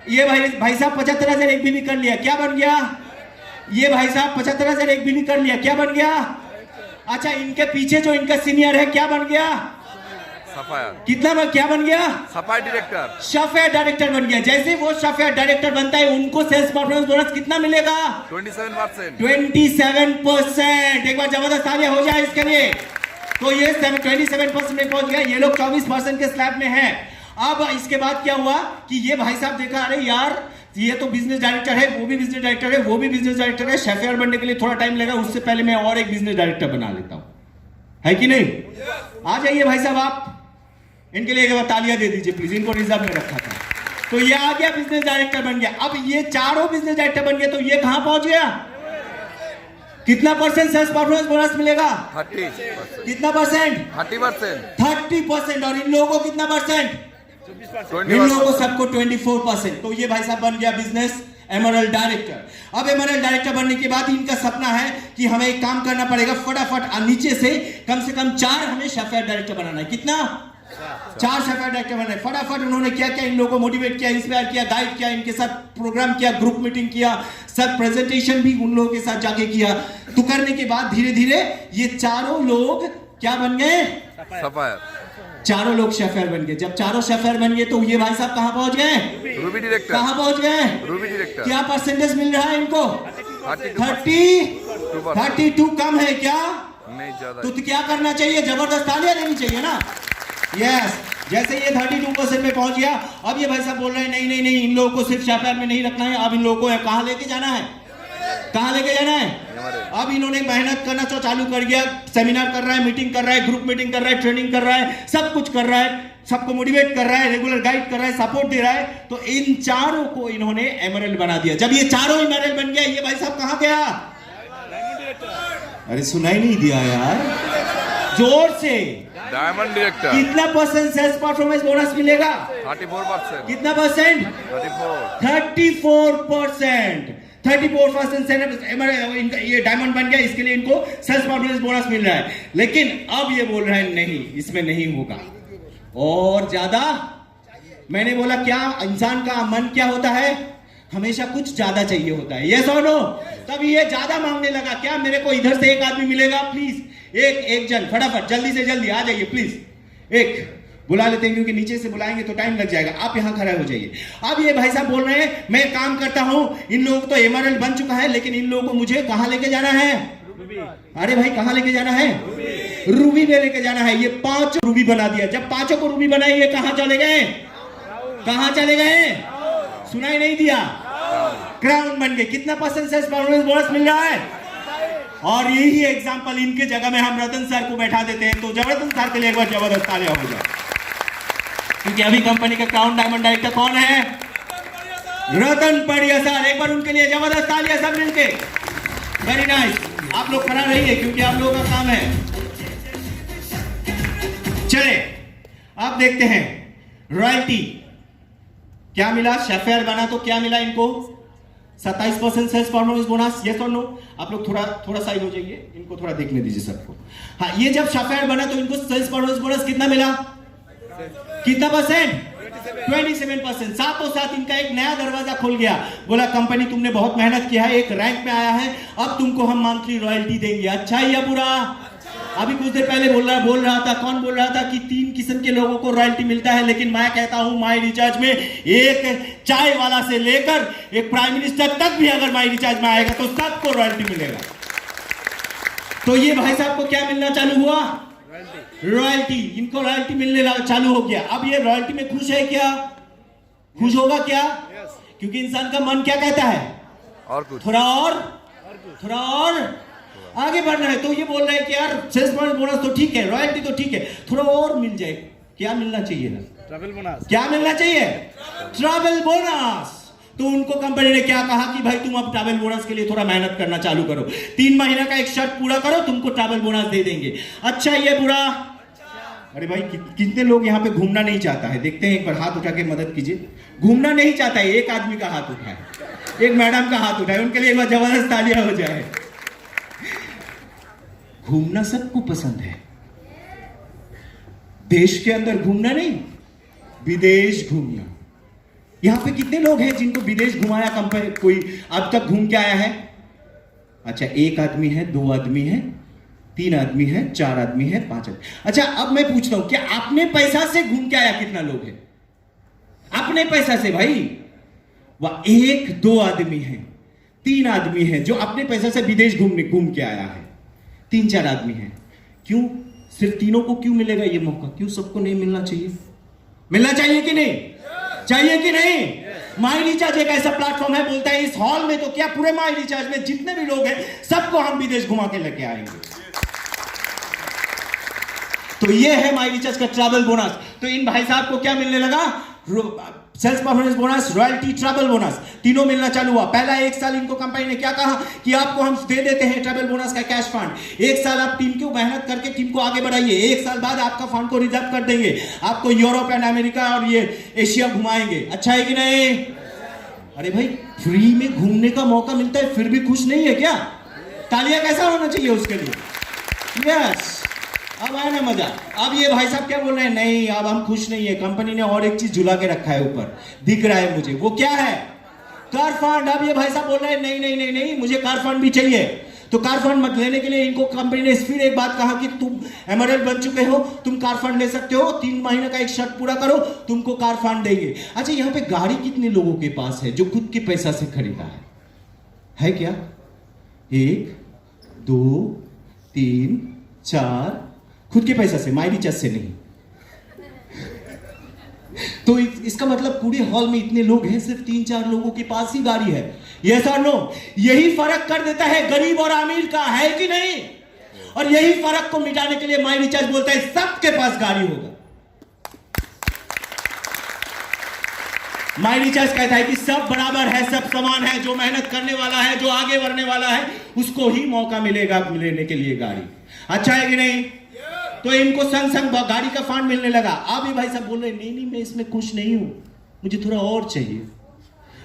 ये भाई साहब 75,001 बीबी कर लिया, क्या बन गया, ये भाई साहब 75,001 बीबी कर लिया, क्या बन गया। अच्छा, इनके पीछे जो इनका सीनियर है क्या बन गया, सफायर कितना क्या बन गया? सफाई डायरेक्टर सफायर डायरेक्टर बन गया। जैसे वो सफायर डायरेक्टर बनता है उनको सेल्स परफॉर्मेंस बोनस कितना मिलेगा? 27%। 27%। एक बार जबरदस्त तालियां हो जाए इसके लिए। तो ये 27% में पहुंच गया। ये लोग 24% के स्लैब में है। अब इसके बाद क्या हुआ कि ये भाई साहब देखा, अरे यार ये तो बिजनेस डायरेक्टर है, वो भी बिजनेस डायरेक्टर है, वो भी बिजनेस डायरेक्टर है, सफायर बनने के लिए थोड़ा टाइम लगेगा, उससे पहले मैं और एक बिजनेस डायरेक्टर बना लेता हूं, है कि नहीं? आ जाइए भाई साहब, आप इनके लिए एक बार तालियां दे दीजिए प्लीज। इनको रिजर्व में रखा था। तो ये आ गया, बिजनेस डायरेक्टर बन गया। अब ये चारों बिजनेस डायरेक्टर बन गए तो ये कहां पहुंच गया? कितना परसेंट सेल्स परफॉर्मेंस बोनस मिलेगा? 30%। कितना परसेंट? 30%। 30%। और इन लोगों को कितना परसेंट? इन लोगों को सबको 24%। तो ये भाई साहब बन गया बिजनेस एमरल्ड डायरेक्टर। अब एमरल्ड डायरेक्टर बनने के बाद इनका सपना है कि हमें एक काम करना पड़ेगा, फटाफट नीचे से कम 4 हमें सफायर डायरेक्टर बनाना है। कितना? 4 सफायर डायरेक्टर बनाना है। फटाफट उन्होंने क्या क्या इन लोगों को मोटिवेट किया, इंस्पायर किया, गाइड किया, इनके साथ प्रोग्राम किया, ग्रुप मीटिंग किया, सब प्रेजेंटेशन भी उन लोगों के साथ जाके किया। तो करने के बाद धीरे धीरे ये चारों लोग क्या बन गए? सफायर। चारों लोग सफायर बन गए। जब चारों सफायर बन गए तो ये भाई साहब कहां पहुंच गए? Ruby director. कहां पहुंच गए? Ruby director. क्या परसेंटेज मिल रहा है इनको? 32 कम है क्या? नहीं ज्यादा। तो क्या करना चाहिए? जबरदस्त तालियां देनी चाहिए ना। यस, जैसे ये 32% में पहुंच गया। अब ये भाई साहब बोल रहे हैं नहीं नहीं नहीं, इन लोगों को सिर्फ सफायर में नहीं रखना है, अब इन लोगों को कहां लेके जाना है? कहां लेके जाना है? अब इन्होंने मेहनत करना तो चालू कर दिया, सेमिनार कर रहा है, मीटिंग कर रहा है, ग्रुप मीटिंग कर रहा है, ट्रेनिंग कर रहा है, सब कुछ कर रहा है, सबको मोटिवेट कर रहा है, रेगुलर गाइड कर रहा है, सपोर्ट दे रहा है। तो इन चारों को इन्होंने एमरल्ड बना दिया। जब ये चारों एमरल्ड बन गया, ये भाई साहब कहां गया? अरे सुनाई नहीं दिया यार, जोर से। Diamond director. कितना परसेंट सेल्स परफॉर्मेंस बोनस मिलेगा? 34%। कितना परसेंट? 34%। 34% ये डायमंड बन गया। इसके लिए इनको सेल्स परफॉर्मेंस बोनस मिल रहा है। लेकिन अब ये बोल रहे हैं नहीं, इसमें नहीं होगा, और ज्यादा। मैंने बोला क्या इंसान का मन क्या होता है? हमेशा कुछ ज्यादा चाहिए होता है। यस और नो? तब ये ज्यादा मांगने लगा। क्या मेरे को इधर से एक आदमी मिलेगा प्लीज? एक जन फटाफट जल्दी से जल्दी आ जाइए प्लीज। एक बुला लेते हैं क्योंकि नीचे से बुलाएंगे तो टाइम लग जाएगा। आप यहां खड़े हो जाइए। अब ये भाई साहब बोल रहे हैं मैं काम करता हूं, इन लोगों को तो एमरल्ड बन चुका है, लेकिन इन लोगों को मुझे कहां लेके जाना है? अरे भाई कहां लेके जाना है? रूबी में लेके जाना है। ये 5 रूबी बना दिया। जब 5 को रूबी बनाई, ये कहां चले गए? कहां चले गए? सुनाई नहीं दिया? क्राउन बन गए। कितना परसेंट सेल्स परफॉर्मेंस बोनस मिल रहा है? और यही एग्जांपल इनके जगह में हम रतन सर को बैठा देते हैं। तो जबरदस्त सर के लिए एक बार जबरदस्त तालियां हो जाए, क्योंकि अभी कंपनी का क्राउन डायमंड डायरेक्टर कौन है? रतन पड़िया सर। एक बार उनके लिए जबरदस्त तालियां सब मिलके। Very nice. आप लोग खड़ा रहिए क्योंकि आप लोगों का काम है। चले अब देखते हैं रॉयल्टी क्या मिला। सफायर बना तो क्या मिला इनको? 27% सेल्स परफॉर्मेंस बोनस। यस और नो? आप लोग थोड़ा साइड हो जाइए, इनको थोड़ा देखने दीजिए सबको। हाँ, ये जब सफायर बना तो इनको सेल्स परफॉर्मेंस बोनस कितना मिला? कितना परसेंट? 27%। साथों साथ इनका एक नया दरवाजा खुल गया। बोला कंपनी तुमने बहुत मेहनत किया है, एक रैंक में आया है, अब तुमको हम मंथली रॉयल्टी देंगे। अच्छा है या बुरा? अभी कुछ देर पहले बोल रहा था, कौन बोल रहा था कि 3 किस्म के लोगों को रॉयल्टी मिलता है, लेकिन मैं कहता हूं माई रिचार्ज में एक चाय वाला से लेकर एक प्राइम मिनिस्टर तक भी अगर माई रिचार्ज में आएगा तो सबको रॉयल्टी मिलेगा। तो ये भाई साहब को क्या मिलना चालू हुआ? रॉयल्टी। इनको रॉयल्टी मिलने चालू हो गया। अब ये रॉयल्टी में खुश है क्या? खुश होगा क्या? क्योंकि इंसान का मन क्या कहता है? और कुछ, थोड़ा और आगे बढ़ना है। तो ये बोल रहे हैं कि यार सेल्स बोनस तो ठीक है, रॉयल्टी तो ठीक है, थोड़ा और मिल जाए। क्या मिलना चाहिए ना? Travel bonus. क्या मिलना चाहिए? Travel bonus. तो उनको कंपनी ने क्या कहा कि भाई तुम अब ट्रैवल बोनस के लिए थोड़ा मेहनत करना चालू करो, 3 महीने का एक शर्त पूरा करो, तुमको ट्रैवल बोनस दे देंगे। अच्छा ये बुरा? अरे भाई कितने लोग यहाँ पे घूमना नहीं चाहता है? देखते हैं, एक बार हाथ उठा के मदद कीजिए। घूमना नहीं चाहता है, एक आदमी का हाथ उठाए, एक मैडम का हाथ उठाए, उनके लिए एक बार जबरदस्त तालियां हो जाए। घूमना सबको पसंद है, देश के अंदर घूमना नहीं, विदेश घूमना। यहां पे कितने लोग हैं जिनको विदेश घुमाया कंपनी कोई अब तक घूम के आया है? अच्छा, 1 आदमी है, 2 आदमी है, 3 आदमी है, 4 आदमी है, 5 आदमी। अच्छा अब मैं पूछता हूं, क्या अपने पैसा से घूम के आया कितना लोग है? अपने पैसा से भाई, वह 1 2 आदमी है, 3 आदमी है जो अपने पैसा से विदेश घूम के आया है, 3 4 आदमी है। क्यों सिर्फ तीनों को क्यों मिलेगा ये मौका? क्यों सबको नहीं मिलना चाहिए? मिलना चाहिए कि नहीं? चाहिए कि नहीं? माई रिचार्ज एक ऐसा प्लेटफॉर्म है, बोलता है इस हॉल में तो क्या पूरे माई रिचार्ज में जितने भी लोग हैं सबको हम विदेश घुमा के लेके आएंगे। तो ये है माई रिचार्ज का ट्रैवल बोनस। तो इन भाई साहब को क्या मिलने लगा? Sales performance bonus, royalty, travel bonus, तीनों मिलना चालू हुआ। पहला 1 साल इनको कंपनी ने क्या कहा कि आपको हम दे देते हैं ट्रैवल बोनस का कैश फंड। 1 साल आप टीम को मेहनत करके टीम को आगे बढ़ाइए, 1 साल बाद आपका फंड को रिजर्व कर देंगे, आपको यूरोप एंड अमेरिका और ये एशिया घुमाएंगे। अच्छा है कि नहीं? अरे भाई फ्री में घूमने का मौका मिलता है फिर भी खुश नहीं है क्या? तालियां कैसा होना चाहिए उसके लिए? यस, अब आया ना मजा। अब ये भाई साहब क्या बोल रहे हैं? नहीं अब हम खुश नहीं है, कंपनी ने और एक चीज झुला के रखा है ऊपर, दिख रहा है मुझे, वो क्या है? Car fund. अब ये भाई साहब बोल रहे हैं नहीं नहीं नहीं नहीं, मुझे कार फंड भी चाहिए। तो कार फंड मत लेने के लिए इनको कंपनी ने फिर एक बात कहा कि तुम एमआरएल बन चुके हो, तुम कार फंड ले सकते हो, 3 महीने का एक शर्त पूरा करो, तुमको कार फंड देंगे। अच्छा यहाँ पे गाड़ी कितने लोगों के पास है जो खुद के पैसा से खरीदा है क्या? 1 2 3 4, खुद के पैसा से, माई रिचार्ज से नहीं। तो इसका मतलब पूरे हॉल में इतने लोग हैं, सिर्फ 3 4 लोगों के पास ही गाड़ी है। यस और नो? यही फर्क कर देता है गरीब और अमीर का, है कि नहीं? और यही फर्क को मिटाने के लिए माई रिचार्ज बोलता है सबके पास गाड़ी होगा। माई रिचार्ज कहता है कि सब बराबर है, सब समान है, जो मेहनत करने वाला है, जो आगे बढ़ने वाला है, उसको ही मौका मिलेगा लेने के लिए गाड़ी। अच्छा है कि नहीं? तो इनको संग संग गाड़ी का फंड मिलने लगा। अब ये भाई साहब बोल रहे नहीं नहीं मैं इसमें खुश नहीं हूं, मुझे थोड़ा और चाहिए।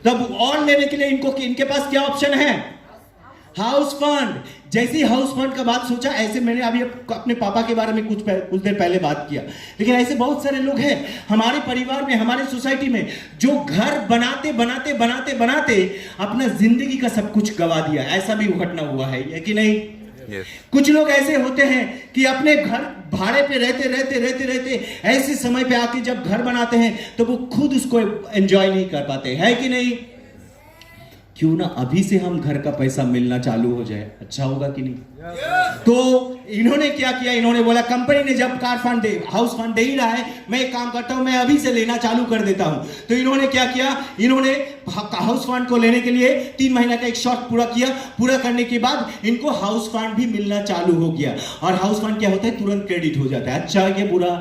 तब और लेने के लिए इनके पास क्या ऑप्शन है? House fund. जैसे ही हाउस फंड का बात सोचा, ऐसे मैंने अभी अपने पापा के बारे में कुछ देर पहले बात किया, लेकिन ऐसे बहुत सारे लोग हैं हमारे परिवार में, हमारे सोसाइटी में, जो घर बनाते बनाते बनाते बनाते अपना जिंदगी का सब कुछ गवा दिया। ऐसा भी घटना हुआ है कि नहीं? Yes. कुछ लोग ऐसे होते हैं कि अपने घर भाड़े पे रहते रहते रहते रहते ऐसे समय पे आके जब घर बनाते हैं तो वो खुद उसको एंजॉय नहीं कर पाते, है कि नहीं? क्यों ना अभी से हम घर का पैसा मिलना चालू हो जाए, अच्छा होगा कि नहीं? तो इन्होंने क्या किया, इन्होंने बोला कंपनी ने जब कार फंड दे, हाउस फंड दे ही रहा है, मैं एक काम करता हूं, मैं अभी से लेना चालू कर देता हूं। तो इन्होंने क्या किया, इन्होंने हाउस फंड को लेने के लिए 3 महीने का एक शॉर्ट पूरा किया। पूरा करने के बाद इनको हाउस फंड भी मिलना चालू हो गया। और हाउस फंड क्या होता है? तुरंत क्रेडिट हो जाता है। अच्छा है या बुरा?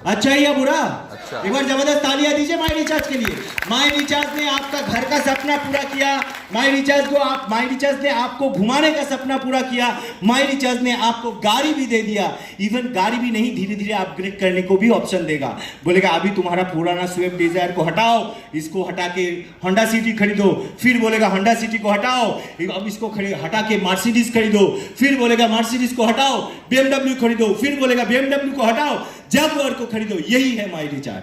अच्छा है या बुरा? अच्छा। एक बार जबरदस्त तालियां दीजिए माई रिचार्ज के लिए। माई रिचार्ज ने आपका घर का सपना पूरा किया, माई रिचार्ज ने आपको घुमाने का सपना पूरा किया, माई रिचार्ज ने आपको गाड़ी भी दे दिया। इवन गाड़ी भी नहीं, धीरे धीरे अपग्रेड करने को भी ऑप्शन देगा। बोलेगा अभी तुम्हारा पुराना स्विफ्ट डिजायर को हटाओ, इसको हटा के होंडा सिटी खरीदो, फिर बोलेगा होंडा सिटी को हटाओ, अब इसको हटा के मर्सिडीज खरीदो, फिर बोलेगा मर्सिडीज को हटाओ BMW खरीदो, फिर बोलेगा BMW को हटाओ जगुआर को खरीदो। यही है माई रिचार्ज।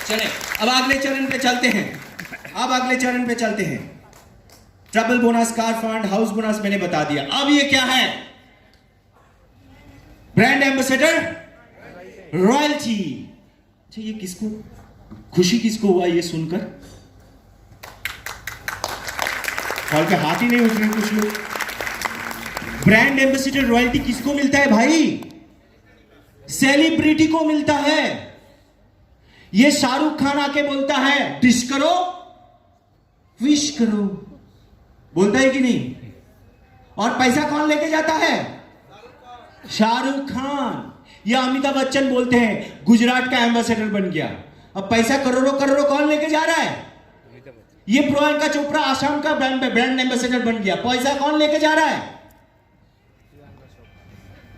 चले अब अगले चरण पे चलते हैं। Travel bonus, car fund, house bonus मैंने बता दिया। अब ये क्या है? Brand ambassador royalty. अच्छा ये किसको खुशी किसको हुआ ये सुनकर? हॉल पे हाथ ही नहीं उठ रहे कुछ लोग। ब्रांड एम्बेसडर रॉयल्टी किसको मिलता है भाई? सेलिब्रिटी को मिलता है। ये शाहरुख खान आके बोलता है डिश करो विश करो, बोलता है कि नहीं? और पैसा कौन लेके जाता है? शाहरुख खान या अमिताभ बच्चन बोलते हैं गुजरात का एम्बेसडर बन गया। अब पैसा करोड़ों करोड़ों कौन लेके जा रहा है? ये प्रियंका चोपड़ा आसाम का ब्रांड एम्बेसडर बन गया। पैसा कौन लेके जा रहा है?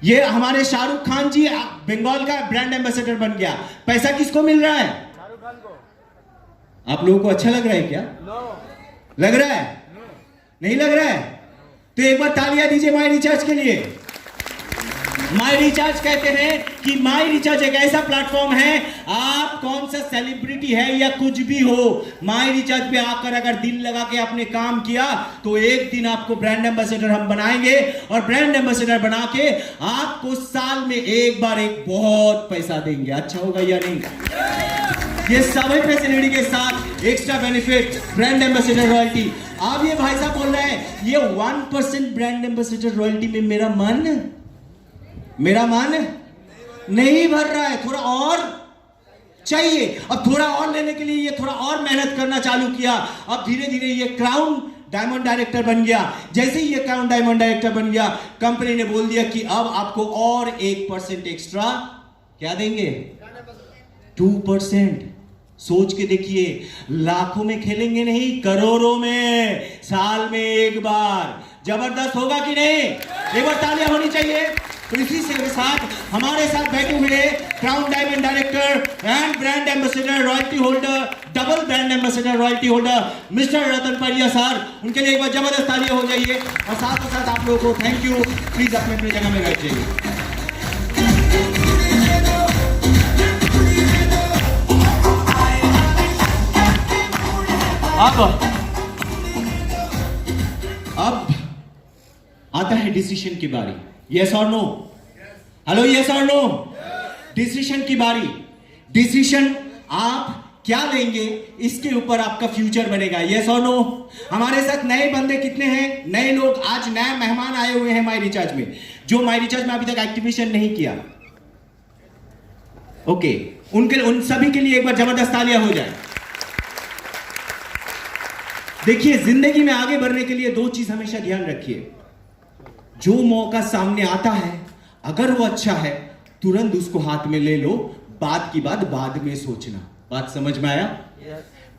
ये हमारे शाहरुख खान जी बंगाल का ब्रांड एम्बेसडर बन गया। पैसा किसको मिल रहा है? शाहरुख खान को। आप लोगों को अच्छा लग रहा है क्या? लग रहा है? नहीं लग रहा है? तो एक बार तालियां दीजिए माई रिचार्ज के लिए। माई रिचार्ज कहते हैं कि माई रिचार्ज एक ऐसा प्लेटफॉर्म है, आप कौन सा सेलिब्रिटी है या कुछ भी हो, माई रिचार्ज पे आकर अगर दिल लगा के आपने काम किया तो एक दिन आपको ब्रांड एम्बेसडर हम बनाएंगे, और ब्रांड एम्बेसडर बना के आपको साल में एक बार एक बहुत पैसा देंगे। अच्छा होगा या नहीं? ये सभी फैसिलिटी के साथ extra benefit, brand ambassador royalty. अब ये भाई साहब बोल रहे हैं ये 1% ब्रांड एम्बेसडर रॉयल्टी में मेरा मन नहीं भर रहा है, थोड़ा और चाहिए। अब थोड़ा और लेने के लिए ये थोड़ा और मेहनत करना चालू किया। अब धीरे धीरे ये क्राउन डायमंड डायरेक्टर बन गया। जैसे ही ये क्राउन डायमंड डायरेक्टर बन गया, कंपनी ने बोल दिया कि अब आपको और 1% एक्स्ट्रा क्या देंगे? 2%। सोच के देखिए, लाखों में खेलेंगे नहीं, करोड़ों में, साल में एक बार। जबरदस्त होगा कि नहीं? एक बार तालियां होनी चाहिए। तो इसी से साथ हमारे साथ बैठे हुए crown diamond director and brand ambassador royalty holder, double brand ambassador royalty holder mister Ratan Pariya sir, उनके लिए एक बार जबरदस्त तालियां हो जाइए। और साथ ही साथ आप लोगों को थैंक यू। प्लीज अपने अपने जगह में बैठ जाइए। अब आता है डिसीजन की बारी। यस और नो? हेलो, यस और नो? डिसीजन की बारी। डिसीजन आप क्या लेंगे, इसके ऊपर आपका फ्यूचर बनेगा। यस और नो? हमारे साथ नए बंदे कितने हैं, नए लोग, आज नए मेहमान आए हुए हैं माई रिचार्ज में, जो माई रिचार्ज में अभी तक एक्टिवेशन नहीं किया। ओके, उन सभी के लिए एक बार जबरदस्त तालियां हो जाए। देखिए, जिंदगी में आगे बढ़ने के लिए दो चीज हमेशा ध्यान रखिए। जो मौका सामने आता है, अगर वो अच्छा है, तुरंत उसको हाथ में ले लो, बात की बात बाद में सोचना। बात समझ में आया?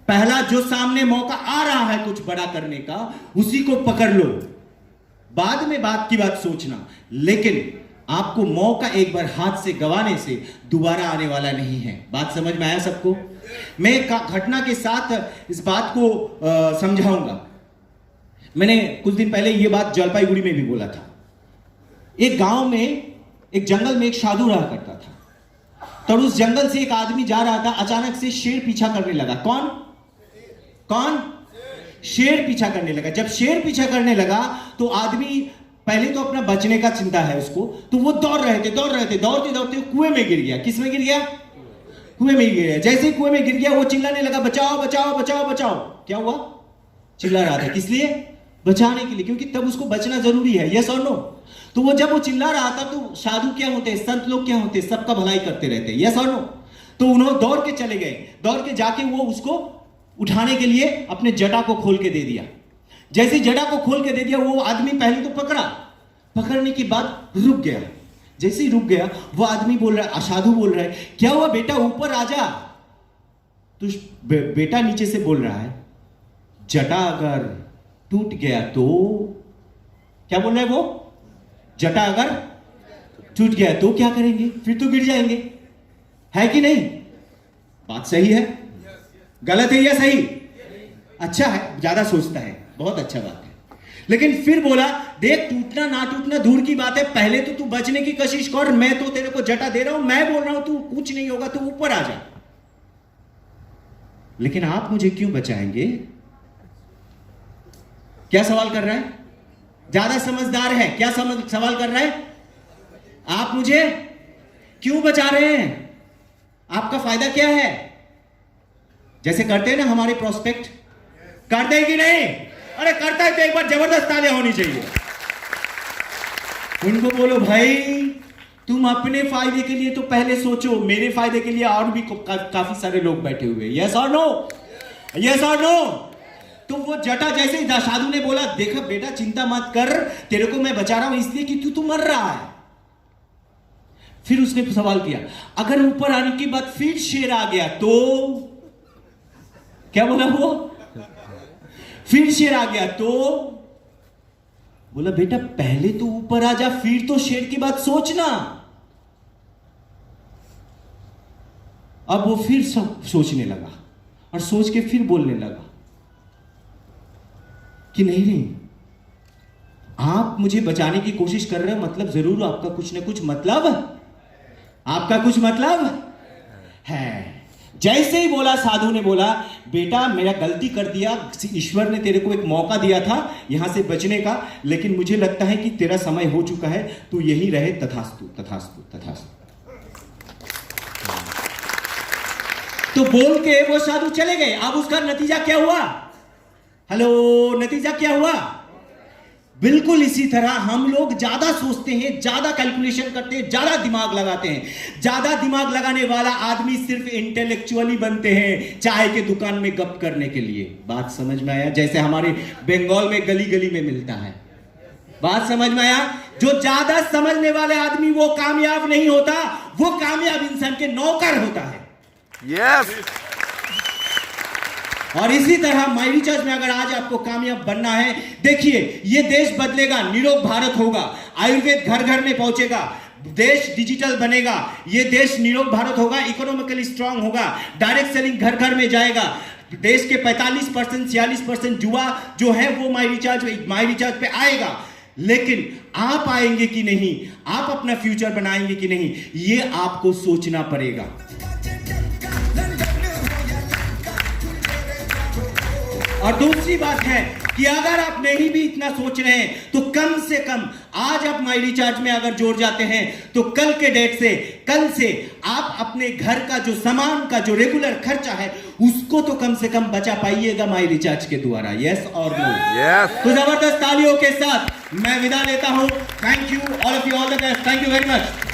पहला जो सामने मौका आ रहा है कुछ बड़ा करने का, उसी को पकड़ लो, बाद में बात की बात सोचना। लेकिन आपको मौका एक बार हाथ से गंवाने से दोबारा आने वाला नहीं है। बात समझ में आया सबको? मैं एक घटना के साथ इस बात को समझाऊंगा। मैंने कुछ दिन पहले यह बात जलपाईगुड़ी में भी बोला था। एक गांव में, एक जंगल में एक साधु रहा करता था। तो उस जंगल से एक आदमी जा रहा था, अचानक से शेर पीछा करने लगा। कौन? शेर पीछा करने लगा। जब शेर पीछा करने लगा तो आदमी, पहले तो अपना बचने का चिंता है उसको, तो वो दौड़ रहे थे, दौड़ते दौड़ते कुएं में गिर गया। किस में गिर गया? कुएं में गिर गया। जैसे ही कुएं में गिर गया, वो चिल्लाने लगा, बचाओ बचाओ बचाओ बचाओ। क्या हुआ? चिल्ला रहा था। किस लिए? बचाने के लिए, क्योंकि तब उसको बचना जरूरी है। यस और नो? तो वो जब वो चिल्ला रहा था, तो साधु क्या होते हैं, संत लोग क्या होते हैं, सबका भलाई करते रहते हैं। यस और नो? तो उन्होंने दौड़ के चले गए, दौड़ के जाके वो उसको उठाने के लिए अपने जटा को खोल के दे दिया। जैसे जटा को खोल के दे दिया, वो आदमी पहले तो पकड़ने के बाद रुक गया। जैसे ही रुक गया, वो आदमी बोल रहा है, साधु बोल रहा है, क्या हुआ बेटा, ऊपर आ जा। तो बेटा नीचे से बोल रहा है, जटा अगर टूट गया तो? क्या बोल रहा है वो? जटा अगर टूट गया तो क्या करेंगे? फिर तो गिर जाएंगे, है कि नहीं? बात सही है, गलत है या सही? अच्छा है, ज्यादा सोचता है, बहुत अच्छा बात है। लेकिन फिर बोला, देख, टूटना ना टूटना दूर की बात है, पहले तो तू बचने की कोशिश कर। मैं तो तेरे को जटा दे रहा हूं, मैं बोल रहा हूं तू कुछ नहीं होगा, तू ऊपर आ जा। लेकिन आप मुझे क्यों बचाएंगे? क्या सवाल कर रहा है? ज्यादा समझदार है, क्या सवाल कर रहा है? आप मुझे क्यों बचा रहे हैं? आपका फायदा क्या है? जैसे करते हैं ना हमारे प्रोस्पेक्ट, करते हैं कि नहीं? अरे करता है तो एक बार जबरदस्त तालियां होनी चाहिए। उनको बोलो, भाई तुम अपने फायदे के लिए तो पहले सोचो, मेरे फायदे के लिए और भी काफी सारे लोग बैठे हुए। यस और नो? यस और नो? तो वो जटा, जैसे ही साधु ने बोला, देखा बेटा चिंता मत कर, तेरे को मैं बचा रहा हूं इसलिए कि तू मर रहा है। फिर उसने सवाल किया, अगर ऊपर आने के बाद फिर शेर आ गया तो? क्या बोला वो? फिर शेर आ गया तो? बोला, बेटा पहले तो ऊपर आ जा, फिर तो शेर की बात सोचना। अब वो फिर सोचने लगा और सोच के फिर बोलने लगा कि नहीं, आप मुझे बचाने की कोशिश कर रहे हो, मतलब जरूर आपका कुछ ना कुछ मतलब, आपका कुछ मतलब है। जैसे ही बोला, साधु ने बोला, बेटा मेरा गलती कर दिया, ईश्वर ने तेरे को एक मौका दिया था यहां से बचने का, लेकिन मुझे लगता है कि तेरा समय हो चुका है, तू यही रहे, तथास्तु तथास्तु तथास्तु। तो बोल के वो साधु चले गए। अब उसका नतीजा क्या हुआ? हेलो, नतीजा क्या हुआ? बिल्कुल इसी तरह हम लोग ज्यादा सोचते हैं, ज्यादा कैलकुलेशन करते हैं, ज्यादा दिमाग लगाते हैं। ज्यादा दिमाग लगाने वाला आदमी सिर्फ इंटेलेक्चुअली बनते हैं चाय के दुकान में गप करने के लिए। बात समझ में आया? जैसे हमारे बंगाल में गली गली में मिलता है। बात समझ में आया? जो ज्यादा समझने वाले आदमी वो कामयाब नहीं होता, वो कामयाब इंसान के नौकर होता है। यस। और इसी तरह माय रिचार्ज में अगर आज आपको कामयाब बनना है, देखिए ये देश बदलेगा, निरोग भारत होगा, आयुर्वेद घर घर में पहुंचेगा, देश डिजिटल बनेगा, ये देश निरोग भारत होगा, इकोनॉमिकली स्ट्रांग होगा, डायरेक्ट सेलिंग घर घर में जाएगा। देश के 45% 46% युवा जो है वो माय रिचार्ज पे आएगा। लेकिन आप आएंगे कि नहीं, आप अपना फ्यूचर बनाएंगे कि नहीं, ये आपको सोचना पड़ेगा। और दूसरी बात है कि अगर आप नहीं भी इतना सोच रहे हैं तो कम से कम आज आप माय रिचार्ज में अगर जोड़ जाते हैं तो कल के डेट से, कल से आप अपने घर का जो सामान का जो रेगुलर खर्चा है उसको तो कम से कम बचा पाइएगा माय रिचार्ज के द्वारा। यस और नो? यस। तो जबरदस्त तालियों के साथ मैं विदा लेता हूं। Thank you all of you, all the best, thank you very much.